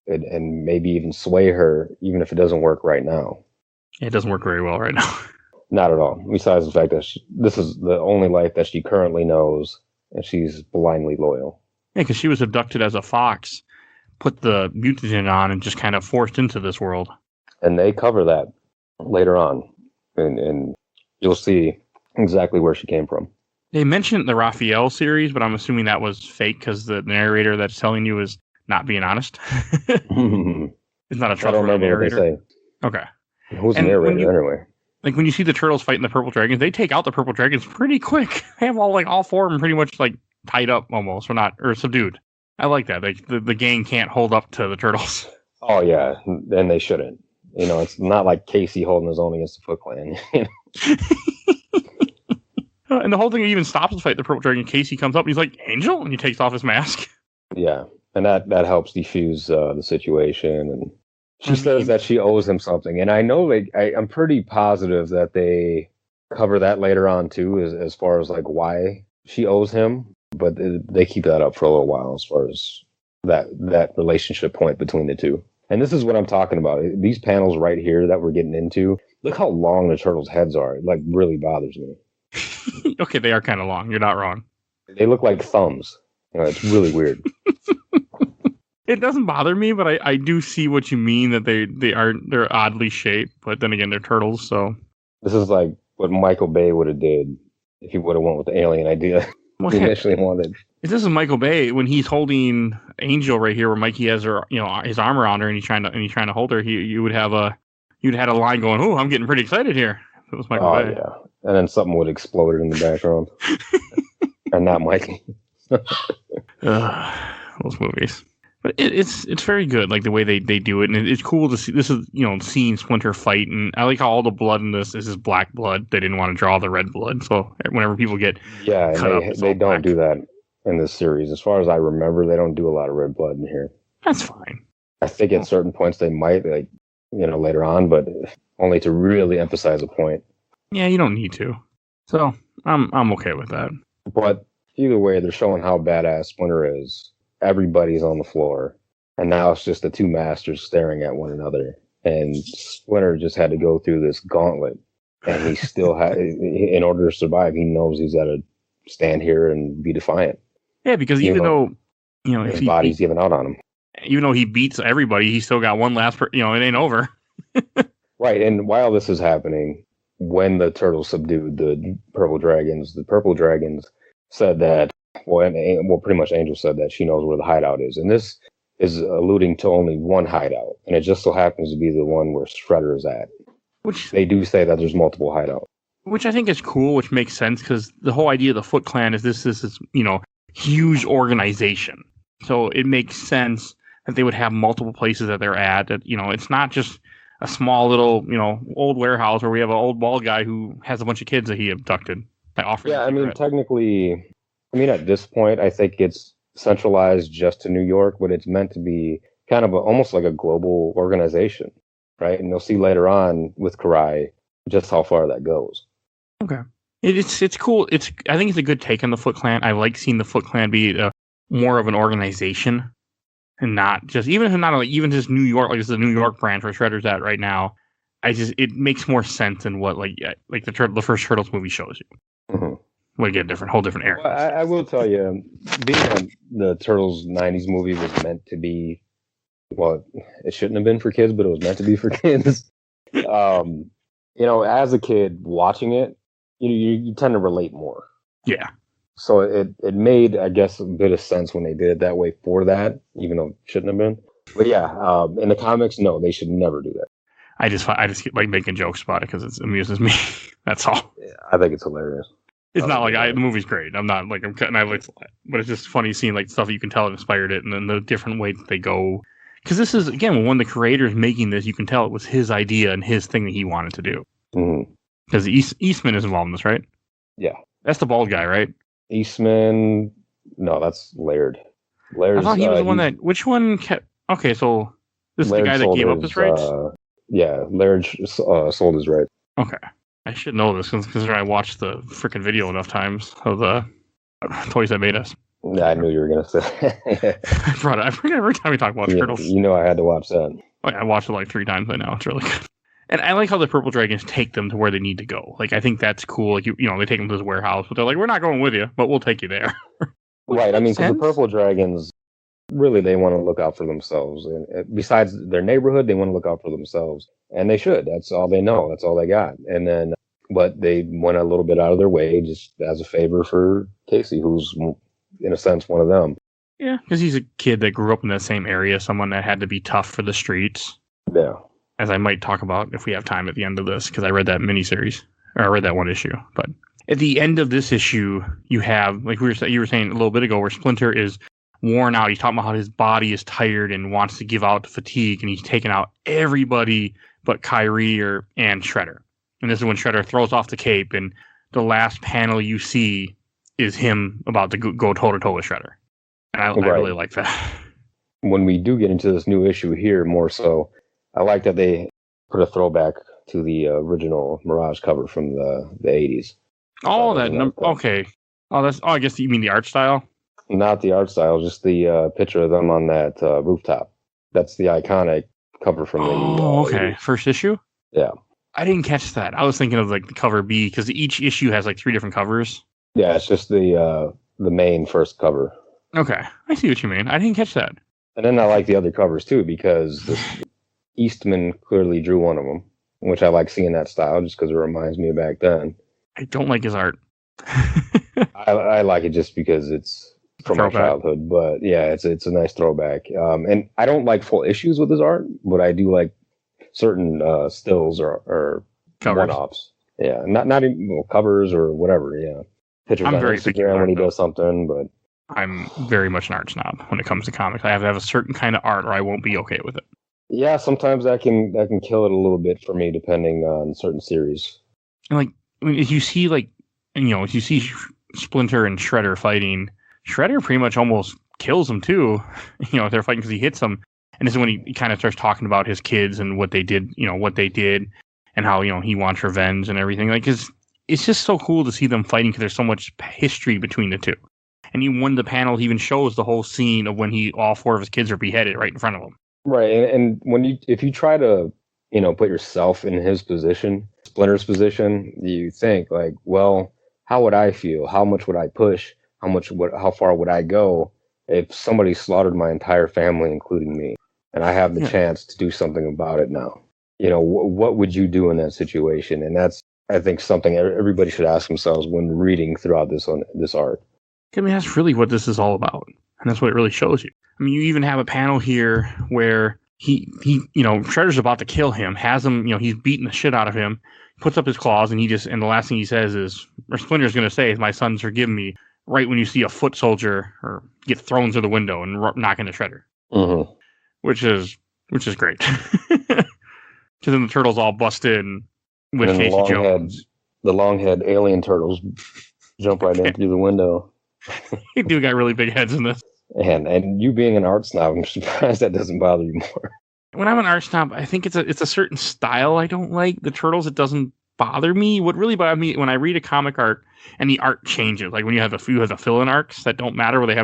and maybe even sway her, even if it doesn't work right now. It doesn't work very well right now. Not at all. Besides the fact that this is the only life that she currently knows, and she's blindly loyal. Yeah, because she was abducted as a fox, put the mutagen on, and just kind of forced into this world. And they cover that later on, and you'll see exactly where she came from. They mentioned the Raphael series, but I'm assuming that was fake, because the narrator that's telling you is not being honest. It's not a trustworthy narrator. What they say. Okay. Who's the narrator anyway? Like when you see the turtles fighting the purple dragons, they take out the purple dragons pretty quick. They have all 4 of them pretty much tied up almost, or subdued. I like that. The gang can't hold up to the turtles. Oh yeah, and they shouldn't. It's not like Casey holding his own against the Foot Clan. And the whole thing even stops the fight. The purple dragon, Casey comes up and he's like, Angel? And he takes off his mask. Yeah, and that helps defuse the situation. And she says that she owes him something. And I know, I'm pretty positive that they cover that later on too, as far as why she owes him. But they keep that up for a little while as far as that relationship point between the two. And this is what I'm talking about. These panels right here that we're getting into, look how long the turtles' heads are. It really bothers me. Okay, they are kind of long. You're not wrong. They look like thumbs. It's really weird. It doesn't bother me, but I do see what you mean that they're oddly shaped, but then again they're turtles, so This is like what Michael Bay would have did if he would have went with the alien idea he initially wanted. If this is Michael Bay when he's holding Angel right here, where Mikey has her, his arm around her, and he's trying to hold her, you would have you'd had a line going, "Oh, I'm getting pretty excited here." If it was Michael Bay. Yeah, and then something would explode in the background, and not Mikey. Those movies. But it's very good, like the way they do it, and it's cool to see. This is seeing Splinter fight, and I like how all the blood in this is black blood. They didn't want to draw the red blood, so whenever people get they don't do that in this series, as far as I remember. They don't do a lot of red blood in here. That's fine. I think at certain points they might, like later on, but only to really emphasize a point. Yeah, you don't need to. So I'm okay with that. But either way, they're showing how badass Splinter is. Everybody's on the floor, and now it's just the two masters staring at one another. And Splinter just had to go through this gauntlet, and he still had, in order to survive, he knows he's got to stand here and be defiant. Yeah, because even though his body's giving out on him, even though he beats everybody, he still got one last. It ain't over. Right. And while this is happening, when the turtles subdued the purple dragons said that. Well, pretty much Angel said that she knows where the hideout is. And this is alluding to only one hideout. And it just so happens to be the one where Shredder is at. Which they do say that there's multiple hideouts. Which I think is cool, which makes sense, because the whole idea of the Foot Clan is this is, huge organization. So it makes sense that they would have multiple places that they're at. That, it's not just a small little, old warehouse where we have an old bald guy who has a bunch of kids that he abducted. Technically... at this point, I think it's centralized just to New York, but it's meant to be kind of almost like a global organization, right? And you'll see later on with Karai just how far that goes. Okay, it's cool. I think it's a good take on the Foot Clan. I like seeing the Foot Clan be more of an organization and not just even just New York, like this is a New York branch where Shredder's at right now. It makes more sense than what like the first Turtles movie shows you. Mm-hmm. We get whole different era. Well, I will tell you, being the Turtles 90s movie was meant to be, well, it shouldn't have been for kids, but it was meant to be for kids. As a kid watching it, you tend to relate more. Yeah. So it made, I guess, a bit of sense when they did it that way for that, even though it shouldn't have been. But yeah, in the comics, no, they should never do that. I just like making jokes about it because it amuses me. That's all. Yeah, I think it's hilarious. It's not like the movie's great. I'm not like I'm cutting. But it's just funny seeing like stuff you can tell inspired it, and then the different ways that they go. Because this is again when the creator's making this, you can tell it was his idea and his thing that he wanted to do. Because Eastman is involved in this, right? Yeah, that's the bald guy, right? Eastman. No, that's Laird. I thought he was the one that. Which one kept? Okay, so this is the guy that gave up his rights. Yeah, Laird sold his rights. Okay. I should know this because I watched the freaking video enough times of the toys that made us. Yeah, I knew you were going to say. I brought it. I forget every time we talk about Turtles. I had to watch that. I watched it like 3 times by now. It's really good. And I like how the Purple Dragons take them to where they need to go. Like, I think that's cool. Like, they take them to this warehouse, but they're like, we're not going with you, but we'll take you there. Right. I mean, because the Purple Dragons, really, they want to look out for themselves. And besides their neighborhood, they want to look out for themselves. And they should. That's all they know. That's all they got. And then, but they went a little bit out of their way just as a favor for Casey, who's, in a sense, one of them. Yeah, because he's a kid that grew up in that same area, someone that had to be tough for the streets. Yeah. As I might talk about if we have time at the end of this, because I read that miniseries, or I read that one issue. But at the end of this issue, you have, like you were saying a little bit ago, where Splinter is worn out. He's talking about how his body is tired and wants to give out to fatigue, and he's taken out everybody but Kyrie and Shredder. And this is when Shredder throws off the cape, and the last panel you see is him about to go toe-to-toe with Shredder. And I really like that. When we do get into this new issue here, more so, I like that they put a throwback to the original Mirage cover from the 80s. Oh, okay. Oh, I guess you mean the art style? Not the art style, just the picture of them on that rooftop. That's the iconic cover from the... Oh, okay. 80s. First issue? Yeah. I didn't catch that. I was thinking of like the cover B, because each issue has like 3 different covers. Yeah, it's just the main first cover. Okay. I see what you mean. I didn't catch that. And then I like the other covers too, because Eastman clearly drew one of them, which I like seeing that style just because it reminds me of back then. I don't like his art. I like it just because it's from my childhood, but yeah, it's a nice throwback. And I don't like full issues with his art, but I do like certain stills or one-offs. Yeah, not even covers or whatever. Yeah, pictures on Instagram when he does something, but I'm very much an art snob when it comes to comics. I have to have a certain kind of art, or I won't be okay with it. Yeah, sometimes that can kill it a little bit for me, depending on certain series. And like, I mean, if you see if you see Splinter and Shredder fighting, Shredder pretty much almost kills him too. If they're fighting because he hits him, and this is when he kind of starts talking about his kids and what they did, and how he wants revenge and everything. Like, it's just so cool to see them fighting because there's so much history between the two. And even when the panel even shows the whole scene of when all four of his kids are beheaded right in front of him. Right, and if you try to put yourself in his position, Splinter's position, you think like, well, how would I feel? How much would I push? How far would I go if somebody slaughtered my entire family, including me, and I have the chance to do something about it now? What would you do in that situation? And that's, I think, something everybody should ask themselves when reading throughout this art. I mean, that's really what this is all about, and that's what it really shows you. I mean, you even have a panel here where he Shredder's about to kill him, has him, he's beating the shit out of him, puts up his claws, and the last thing he says is, or Splinter's going to say, is, "My son's forgive me," right when you see a foot soldier or get thrown through the window and knock into Shredder. Mm-hmm. Which is great. Because then the turtles all bust in with Casey Jones. The long-head alien turtles jump right in through the window. They do got really big heads in this. And you being an art snob, I'm surprised that doesn't bother you more. When I'm an art snob, I think it's a certain style I don't like. The turtles, it doesn't bother me. What really bothers me when I read a comic art and the art changes, like when you have a few of the fill-in arcs that don't matter, where they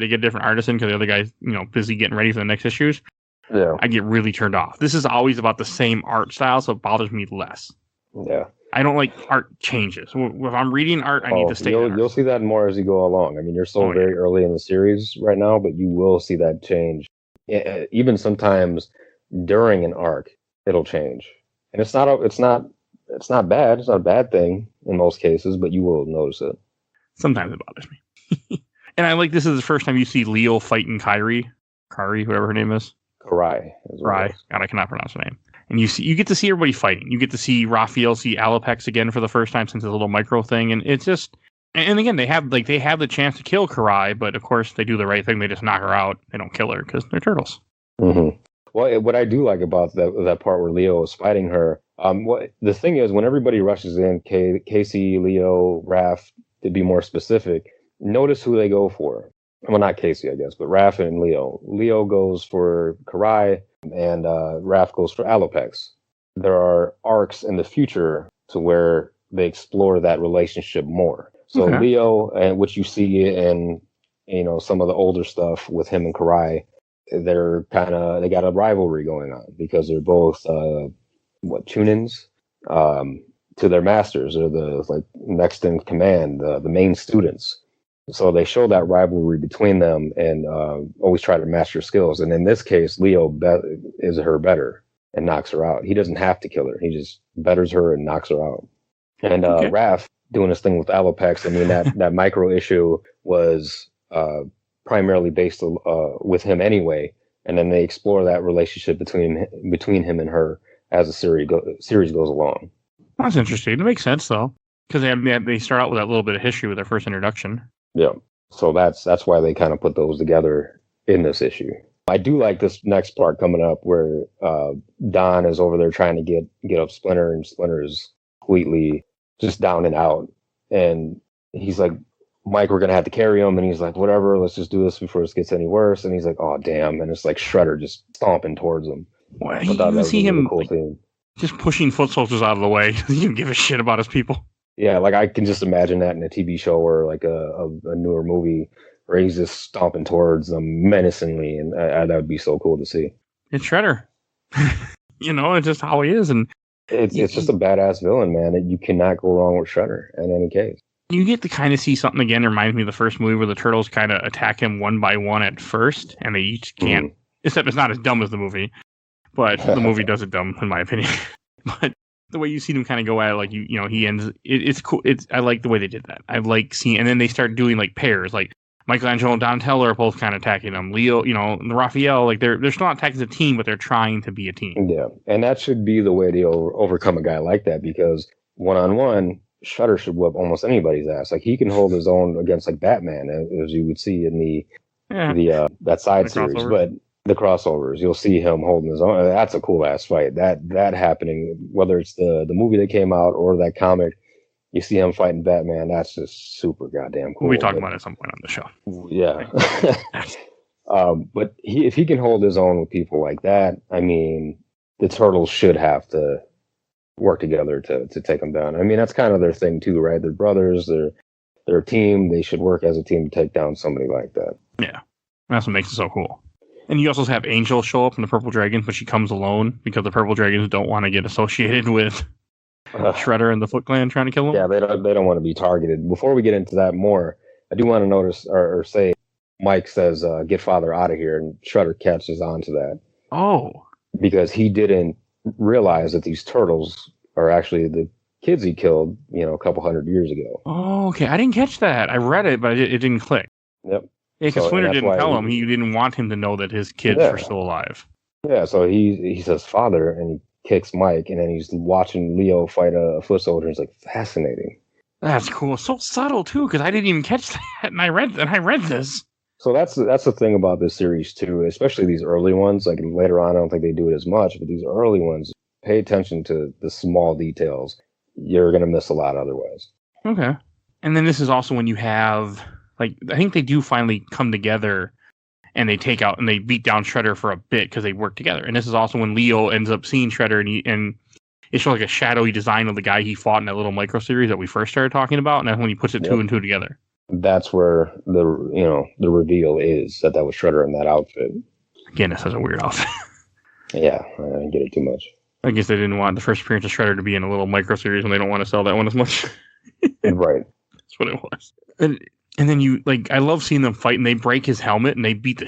get a different artist in because the other guy's busy getting ready for the next issues. Yeah, I get really turned off. This is always about the same art style, so it bothers me less. Yeah. I don't like art changes. If I'm reading art, I need to stay there. You'll see that more as you go along. I mean, you're still very early in the series right now, but you will see that change. Even sometimes during an arc, it'll change. And it's not bad. It's not a bad thing in most cases, but you will notice it. Sometimes it bothers me. And I like this is the first time you see Leo fighting Kari, whatever her name is. Karai. God, I cannot pronounce her name. And you get to see everybody fighting. You get to see Raphael see Alopex again for the first time since his little micro thing, and it's just. And again, they have the chance to kill Karai, but of course they do the right thing. They just knock her out. They don't kill her because they're turtles. Mm-hmm. Well, what I do like about that part where Leo is fighting her, the thing is, when everybody rushes in, Casey, Leo, Raph, to be more specific, notice who they go for. Well, not Casey, I guess, but Raph and Leo. Leo goes for Karai, and Raph goes for Alopex. There are arcs in the future to where they explore that relationship more. So Leo, and which you see in some of the older stuff with him and Karai, they got a rivalry going on because they're both tune-ins to their masters, or the next in command, the main students. So they show that rivalry between them and always try to master skills. And in this case, Leo is her better and knocks her out. He doesn't have to kill her. He just betters her and knocks her out. And Raph doing his thing with Alopex. I mean, that micro issue was primarily based with him anyway. And then they explore that relationship between him and her as the series goes along. That's interesting. It makes sense though, because they start out with that little bit of history with their first introduction. Yeah, so that's why they kind of put those together in this issue. I do like this next part coming up where Don is over there trying to get up Splinter, and Splinter is completely just down and out. And he's like, "Mike, we're gonna have to carry him." And he's like, "Whatever, let's just do this before this gets any worse." And he's like, "Oh damn!" And it's like Shredder just stomping towards him. Well, you see him cool just pushing foot soldiers out of the way. He didn't give a shit about his people. Yeah, like I can just imagine that in a TV show or like a newer movie where he's just stomping towards them menacingly, and that would be so cool to see. It's Shredder. It's just how he is, and it's just a badass villain, man. You cannot go wrong with Shredder in any case. You get to kind of see something again. It reminds me of the first movie where the turtles kind of attack him one by one at first, and they each can't. Except it's not as dumb as the movie, but the movie does it dumb in my opinion. But the way you see them kind of go at it, like he ends. It's cool. I like the way they did that. I like seeing, and then they start doing like pairs, like Michelangelo and Donatello are both kind of attacking them. Leo, and Raphael, like they're still not attacking as a team, but they're trying to be a team. Yeah, and that should be the way to overcome a guy like that, because one-on-one, Shredder should whip almost anybody's ass. Like, he can hold his own against like Batman, as you would see in the that side series. But the crossovers, you'll see him holding his own. That's a cool ass fight. That happening, whether it's the movie that came out or that comic, you see him fighting Batman. That's just super goddamn cool. We'll be talking about it at some point on the show. Yeah. But if he can hold his own with people like that, I mean, the Turtles should have to work together to take them down. I mean, that's kind of their thing too, right? They're brothers. They're a team. They should work as a team to take down somebody like that. Yeah, that's what makes it so cool. And you also have Angel show up in the Purple Dragons, but she comes alone because the Purple Dragons don't want to get associated with Shredder and the Foot Clan trying to kill him. Yeah, they don't want to be targeted. Before we get into that more, I do want to notice or say, Mike says, "Get father out of here," and Shredder catches on to that. Oh, because he didn't realize that these turtles are actually the kids he killed, a couple hundred years ago. Oh, okay. I didn't catch that. I read it, but it didn't click. Yep. Yeah, because Splinter didn't tell him. He didn't want him to know that his kids were still alive. Yeah, so he says father, and he kicks Mike, and then he's watching Leo fight a foot soldier. It's like, fascinating. That's cool. So subtle too, because I didn't even catch that, and I read this. So that's the thing about this series too, especially these early ones. Like later on, I don't think they do it as much, but these early ones, pay attention to the small details. You're gonna miss a lot otherwise. Okay. And then this is also when you have, like, I think they do finally come together, and they take out and they beat down Shredder for a bit because they work together. And this is also when Leo ends up seeing Shredder, and it shows like a shadowy design of the guy he fought in that little micro series that we first started talking about, and that's when he puts it two and two together. That's where the reveal is that was Shredder in that outfit. Again, this has a weird outfit. Yeah, I didn't get it too much. I guess they didn't want the first appearance of Shredder to be in a little micro series, and they don't want to sell that one as much. Right. That's what it was. And then I love seeing them fight, and they break his helmet, and they beat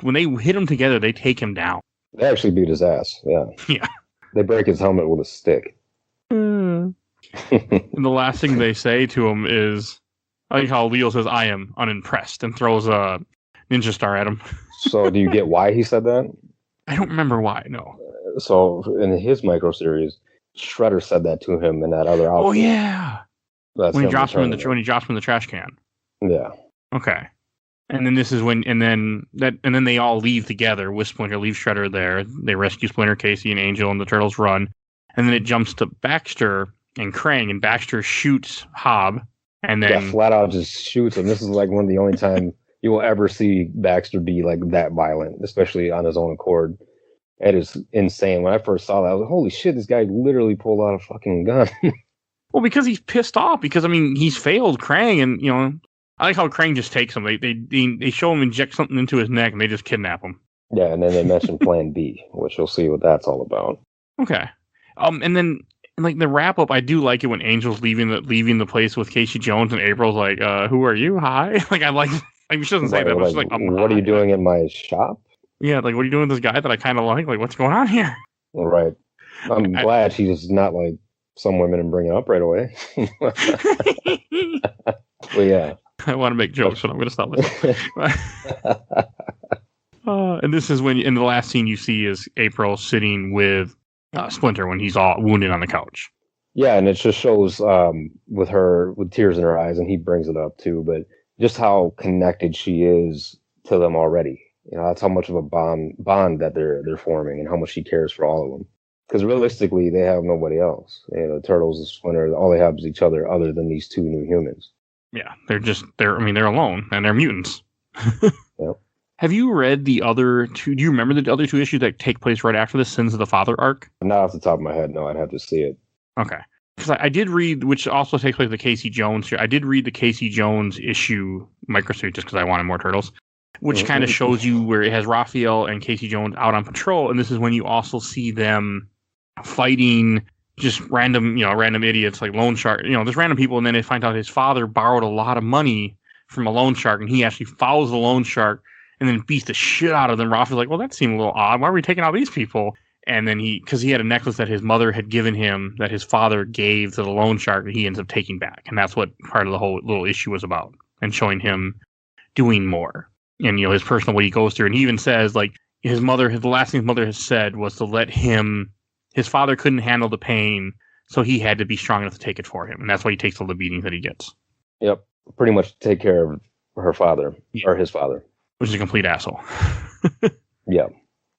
when they hit him together, they take him down. They actually beat his ass. Yeah. Yeah. They break his helmet with a stick. And the last thing they say to him is, I like how Leo says, "I am unimpressed," and throws a ninja star at him. So do you get why he said that? I don't remember why, no. So in his micro series, Shredder said that to him in that other outfit. Oh, yeah. That's when he drops him in the trash can. Yeah. Okay. And then this is when, and then they all leave together with Splinter, leave Shredder there. They rescue Splinter, Casey, and Angel, and the Turtles run. And then it jumps to Baxter and Krang, and Baxter shoots Hob. And then flat out just shoots him. This is like one of the only times you will ever see Baxter be like that violent, especially on his own accord. It is insane. When I first saw that, I was like, holy shit, this guy literally pulled out a fucking gun. Well, because he's pissed off. Because, I mean, he's failed Krang, and, I like how Krang just takes him. They show him inject something into his neck, and they just kidnap him. Yeah, and then they mention Plan B, which you'll see what that's all about. Okay. And then, like, the wrap-up, I do like it when Angel's leaving the place with Casey Jones, and April's like, who are you? Hi? Like, she doesn't say that, but she's like, what are you doing in my shop? Yeah, like, what are you doing with this guy that I kind of like? Like, what's going on here? Right. I'm glad she's not like some women and bring it up right away. Well, yeah. I want to make jokes, but I'm going to stop it. And this is when, in the last scene you see is April sitting with Splinter when he's all wounded on the couch. Yeah, and it just shows with her with tears in her eyes, and he brings it up too, but just how connected she is to them already. That's how much of a bond that they're forming, and how much she cares for all of them. Because realistically, they have nobody else. The Turtles and Splinter, all they have is each other than these two new humans. Yeah, they're alone, and they're mutants. Yep. Have you read the other two? Do you remember the other two issues that take place right after the Sins of the Father arc? Not off the top of my head, no. I'd have to see it. Okay. Because I did read, which also takes place the Casey Jones. I did read the Casey Jones issue microsuit just because I wanted more Turtles, which kind of shows you where it has Raphael and Casey Jones out on patrol, and this is when you also see them fighting just random idiots like loan shark, just random people, and then they find out his father borrowed a lot of money from a loan shark, and he actually follows the loan shark and then beats the shit out of them. Rafi's like, well, that seemed a little odd. Why are we taking out these people? And then because he had a necklace that his mother had given him that his father gave to the loan shark that he ends up taking back. And that's what part of the whole little issue was about, and showing him doing more. And, his personal, what he goes through. And he even says, like, the last thing his mother has said was to let him, his father couldn't handle the pain, so he had to be strong enough to take it for him. And that's why he takes all the beatings that he gets. Yep. Pretty much take care of her father, or his father. Which is a complete asshole. Yeah.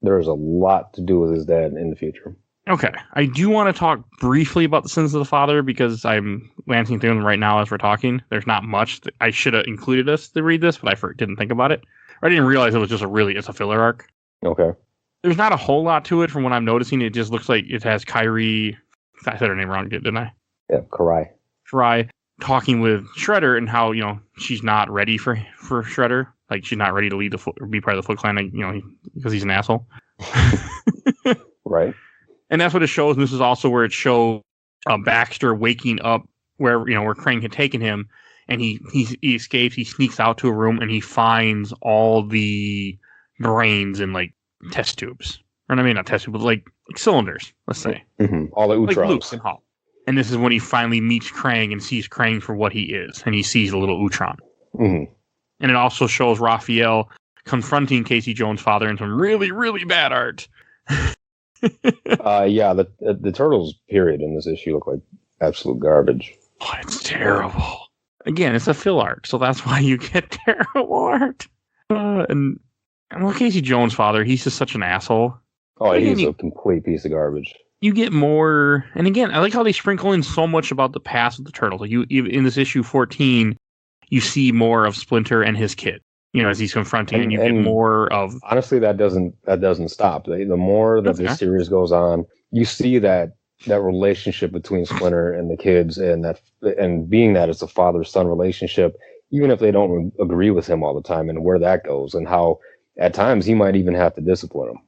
There's a lot to do with his dad in the future. Okay. I do want to talk briefly about the sins of the father, because I'm glancing through them right now as we're talking. There's not much. I should have included us to read this, but I didn't think about it. I didn't realize it was just it's a filler arc. Okay. There's not a whole lot to it from what I'm noticing. It just looks like it has Kyrie. I said her name wrong, didn't I? Yeah, Karai talking with Shredder, and how, she's not ready for Shredder. Like, she's not ready to lead or be part of the Foot Clan, because he's an asshole. Right. And that's what it shows. And this is also where it shows Baxter waking up where Krang had taken him, and he escapes. He sneaks out to a room, and he finds all the brains in, like, test tubes. Or I mean, not test tubes, but like cylinders, let's say. Mm-hmm. All the Utrons. Like Luke and Hall. And this is when he finally meets Krang and sees Krang for what he is. And he sees a little Utron. Mm-hmm. And it also shows Raphael confronting Casey Jones' father in some really, really bad art. Yeah, the Turtles period in this issue look like absolute garbage. Oh, it's terrible. Again, it's a fill arc, so that's why you get terrible art. And Casey Jones' father, he's just such an asshole. Oh, he's a complete piece of garbage. You get more, and again, I like how they sprinkle in so much about the past of the Turtles. Like in this issue 14, you see more of Splinter and his kid. As he's confronting, and you get more of. Honestly, that doesn't stop. The more that this series goes on, you see that relationship between Splinter and the kids, and being that it's a father-son relationship, even if they don't agree with him all the time, and where that goes, and how at times he might even have to discipline him.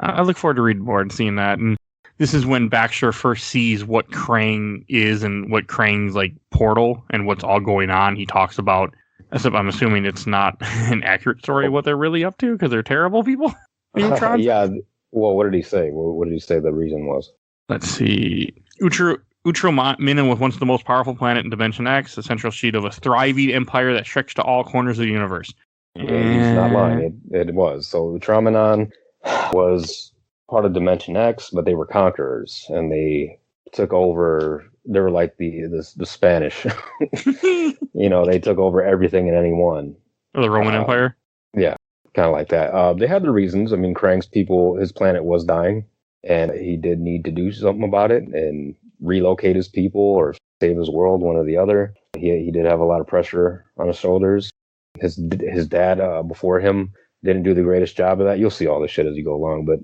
I look forward to reading more and seeing that. And this is when Baxter first sees what Krang is and what Krang's like portal and what's all going on. He talks about. I'm assuming it's not an accurate story of what they're really up to, because they're terrible people. Yeah. Well, what did he say? What did he say the reason was? Let's see. Utrominan was once the most powerful planet in Dimension X, the central sheet of a thriving empire that stretched to all corners of the universe. Yeah, he's not lying. It was. So Utrominan was part of Dimension X, but they were conquerors, and they took over. They were like the Spanish. They took over everything and anyone. Or the Roman Empire? Yeah, kind of like that. They had their reasons. I mean, Krang's people, his planet was dying, and he did need to do something about it and relocate his people or save his world, one or the other. He did have a lot of pressure on his shoulders. His dad, before him, didn't do the greatest job of that. You'll see all this shit as you go along, but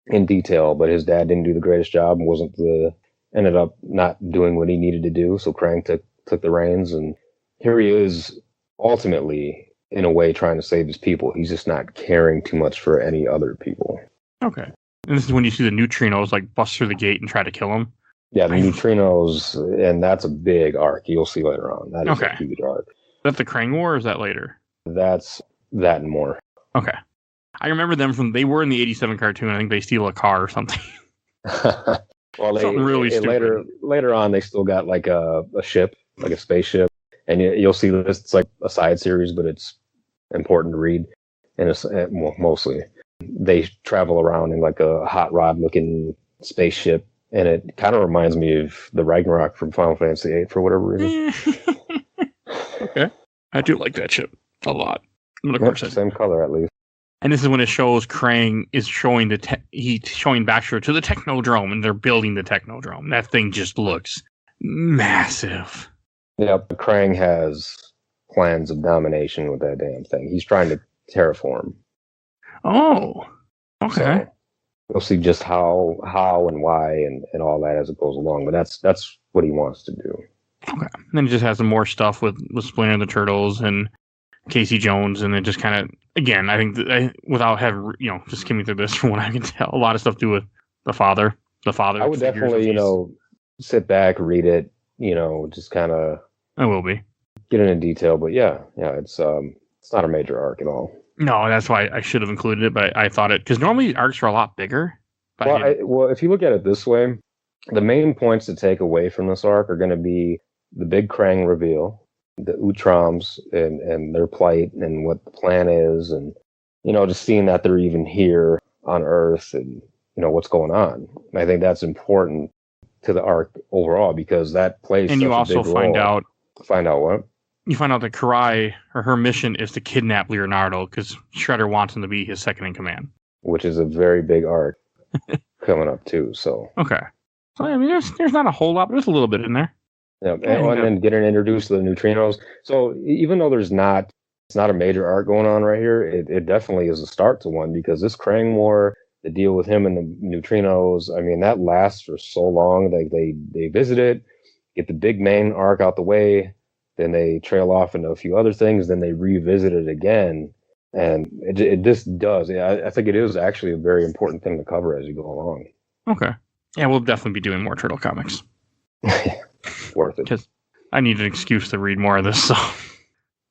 in detail. But his dad didn't do the greatest job and ended up not doing what he needed to do. So Krang took the reins, and here he is ultimately, in a way, trying to save his people. He's just not caring too much for any other people. Okay. And this is when you see the neutrinos like bust through the gate and try to kill him. Yeah, the neutrinos, and that's a big arc. You'll see later on. That is a huge arc. Is that the Krang War, or is that later? That's that and more. Okay. I remember them they were in the 87 cartoon. I think they steal a car or something. Well, later on, they still got like a ship, like a spaceship, and you'll see this. It's like a side series, but it's important to read. And it's mostly they travel around in like a hot rod looking spaceship, and it kind of reminds me of the Ragnarok from Final Fantasy VIII for whatever reason. Okay, I do like that ship a lot. Same color at least. And this is when it shows Krang is showing he's showing Baxter to the Technodrome, and they're building the Technodrome. That thing just looks massive. Yep, Krang has plans of domination with that damn thing. He's trying to terraform. Oh, okay. So you'll see just how and why and all that as it goes along. But that's what he wants to do. Okay. And then he just has some more stuff with Splinter and the Turtles and Casey Jones, and then just kind of, again, I think without having, just skimming through this from what I can tell, a lot of stuff to do with the father. I would definitely, sit back, read it, just kind of I will be. get into detail. But yeah, it's not a major arc at all. No, that's why I should have included it, but I thought it, because normally the arcs are a lot bigger. But well, if you look at it this way, the main points to take away from this arc are going to be the big Krang reveal, the Utroms and their plight and what the plan is, and just seeing that they're even here on Earth and what's going on. I think that's important to the arc overall because that plays. And you also find out what? You find out that Karai, or her mission, is to kidnap Leonardo because Shredder wants him to be his second in command, which is a very big arc coming up too. So okay, so I mean, there's not a whole lot, but there's a little bit in there. Yeah, and then getting introduced to the neutrinos. So even though it's not a major arc going on right here, it definitely is a start to one because this Krang War, the deal with him and the neutrinos, I mean, that lasts for so long. They visit it, get the big main arc out the way, then they trail off into a few other things, then they revisit it again. And it just does. Yeah, I think it is actually a very important thing to cover as you go along. Okay. Yeah, we'll definitely be doing more Turtle comics. Worth it. Because I need an excuse to read more of this. So,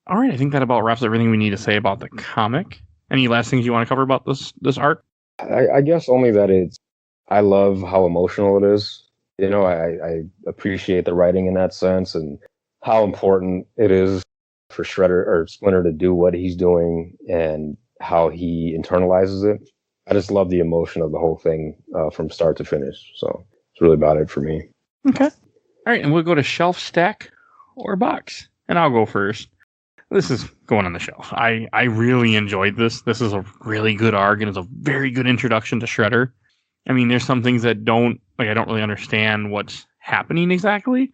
all right, I think that about wraps everything we need to say about the comic. Any last things you want to cover about this arc? I guess only that I love how emotional it is. I appreciate the writing in that sense and how important it is for Shredder or Splinter to do what he's doing and how he internalizes it. I just love the emotion of the whole thing from start to finish. So it's really about it for me. Okay. All right, and we'll go to shelf, stack, or box. And I'll go first. This is going on the shelf. I really enjoyed this. This is a really good arc, and it's a very good introduction to Shredder. I mean, there's some things that I don't really understand what's happening exactly,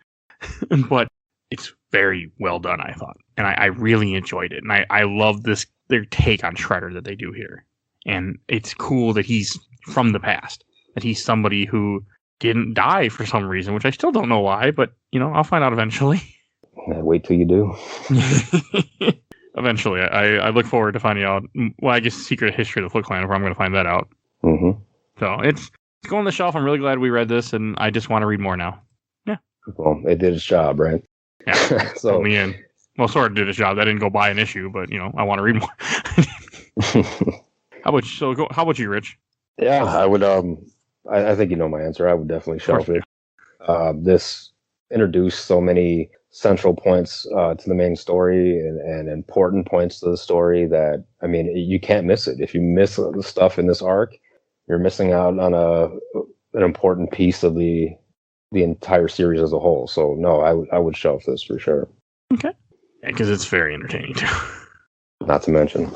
but it's very well done, I thought. And I really enjoyed it. And I love their take on Shredder that they do here. And it's cool that he's from the past, that he's somebody who didn't die for some reason, which I still don't know why, but, I'll find out eventually. Wait till you do. Eventually. I look forward to finding out. Well, I guess Secret History of the Foot Clan, where I'm going to find that out. Mm-hmm. So it's going on the shelf. I'm really glad we read this, and I just want to read more now. Yeah. Well, it did its job, right? Yeah. So me in. Well, sort of did its job. I didn't go buy an issue, but, I want to read more. How about you, Rich? Yeah, I would. I think you know my answer. I would definitely shelf it. This introduced so many central points to the main story and important points to the story that, I mean, you can't miss it. If you miss the stuff in this arc, you're missing out on an important piece of the entire series as a whole. So no, I would shelf this for sure. Okay. Because it's very entertaining too. Not to mention.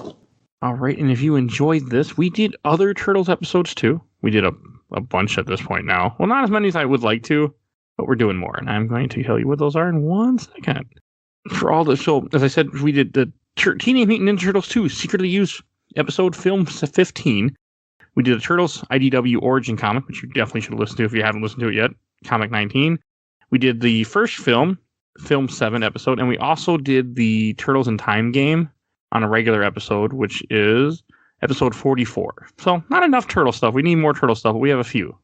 All right, and if you enjoyed this, we did other Turtles episodes too. We did a bunch at this point now. Well, not as many as I would like to, but we're doing more, and I'm going to tell you what those are in 1 second. For all this, so as I said, we did the Teenage Mutant Ninja Turtles 2 Secretly Used episode, film 15. We did the Turtles IDW Origin comic, which you definitely should listen to if you haven't listened to it yet, comic 19. We did the first film 7 episode, and we also did the Turtles in Time game on a regular episode, which is episode 44. So not enough turtle stuff. We need more turtle stuff, but we have a few.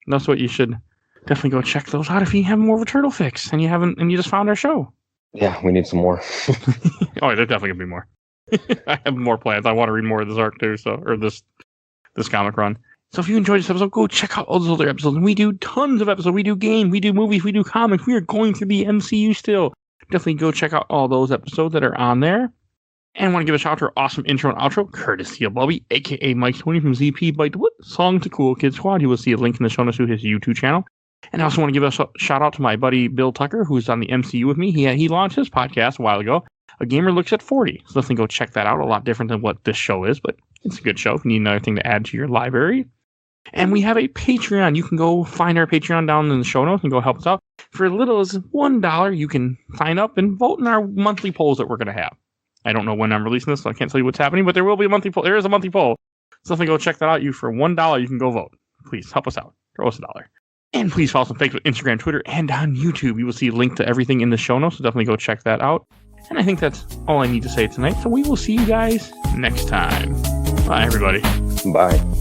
And that's what you should definitely go check those out if you have more of a turtle fix and you just found our show. Yeah, we need some more. Oh, there's definitely gonna be more. I have more plans. I want to read more of this arc too, or this comic run. So if you enjoyed this episode, go check out all those other episodes. And we do tons of episodes. We do games, we do movies, we do comics. We are going through the MCU still. Definitely go check out all those episodes that are on there. And I want to give a shout out to our awesome intro and outro, courtesy of Bubby, a.k.a. Mike 20 from ZP Bite What Song to Cool Kid Squad. You will see a link in the show notes to his YouTube channel. And I also want to give a shout out to my buddy Bill Tucker, who's on the MCU with me. He launched his podcast a while ago. A Gamer Looks at 40. So definitely go check that out. A lot different than what this show is, but it's a good show if you need another thing to add to your library. And we have a Patreon. You can go find our Patreon down in the show notes and go help us out. For as little as $1, you can sign up and vote in our monthly polls that we're going to have. I don't know when I'm releasing this, so I can't tell you what's happening, but there will be a monthly poll. There is a monthly poll. So definitely go check that out. For $1, you can go vote. Please help us out. Throw us $1. And please follow us on Facebook, Instagram, Twitter, and on YouTube. You will see a link to everything in the show notes, so definitely go check that out. And I think that's all I need to say tonight. So we will see you guys next time. Bye, everybody. Bye.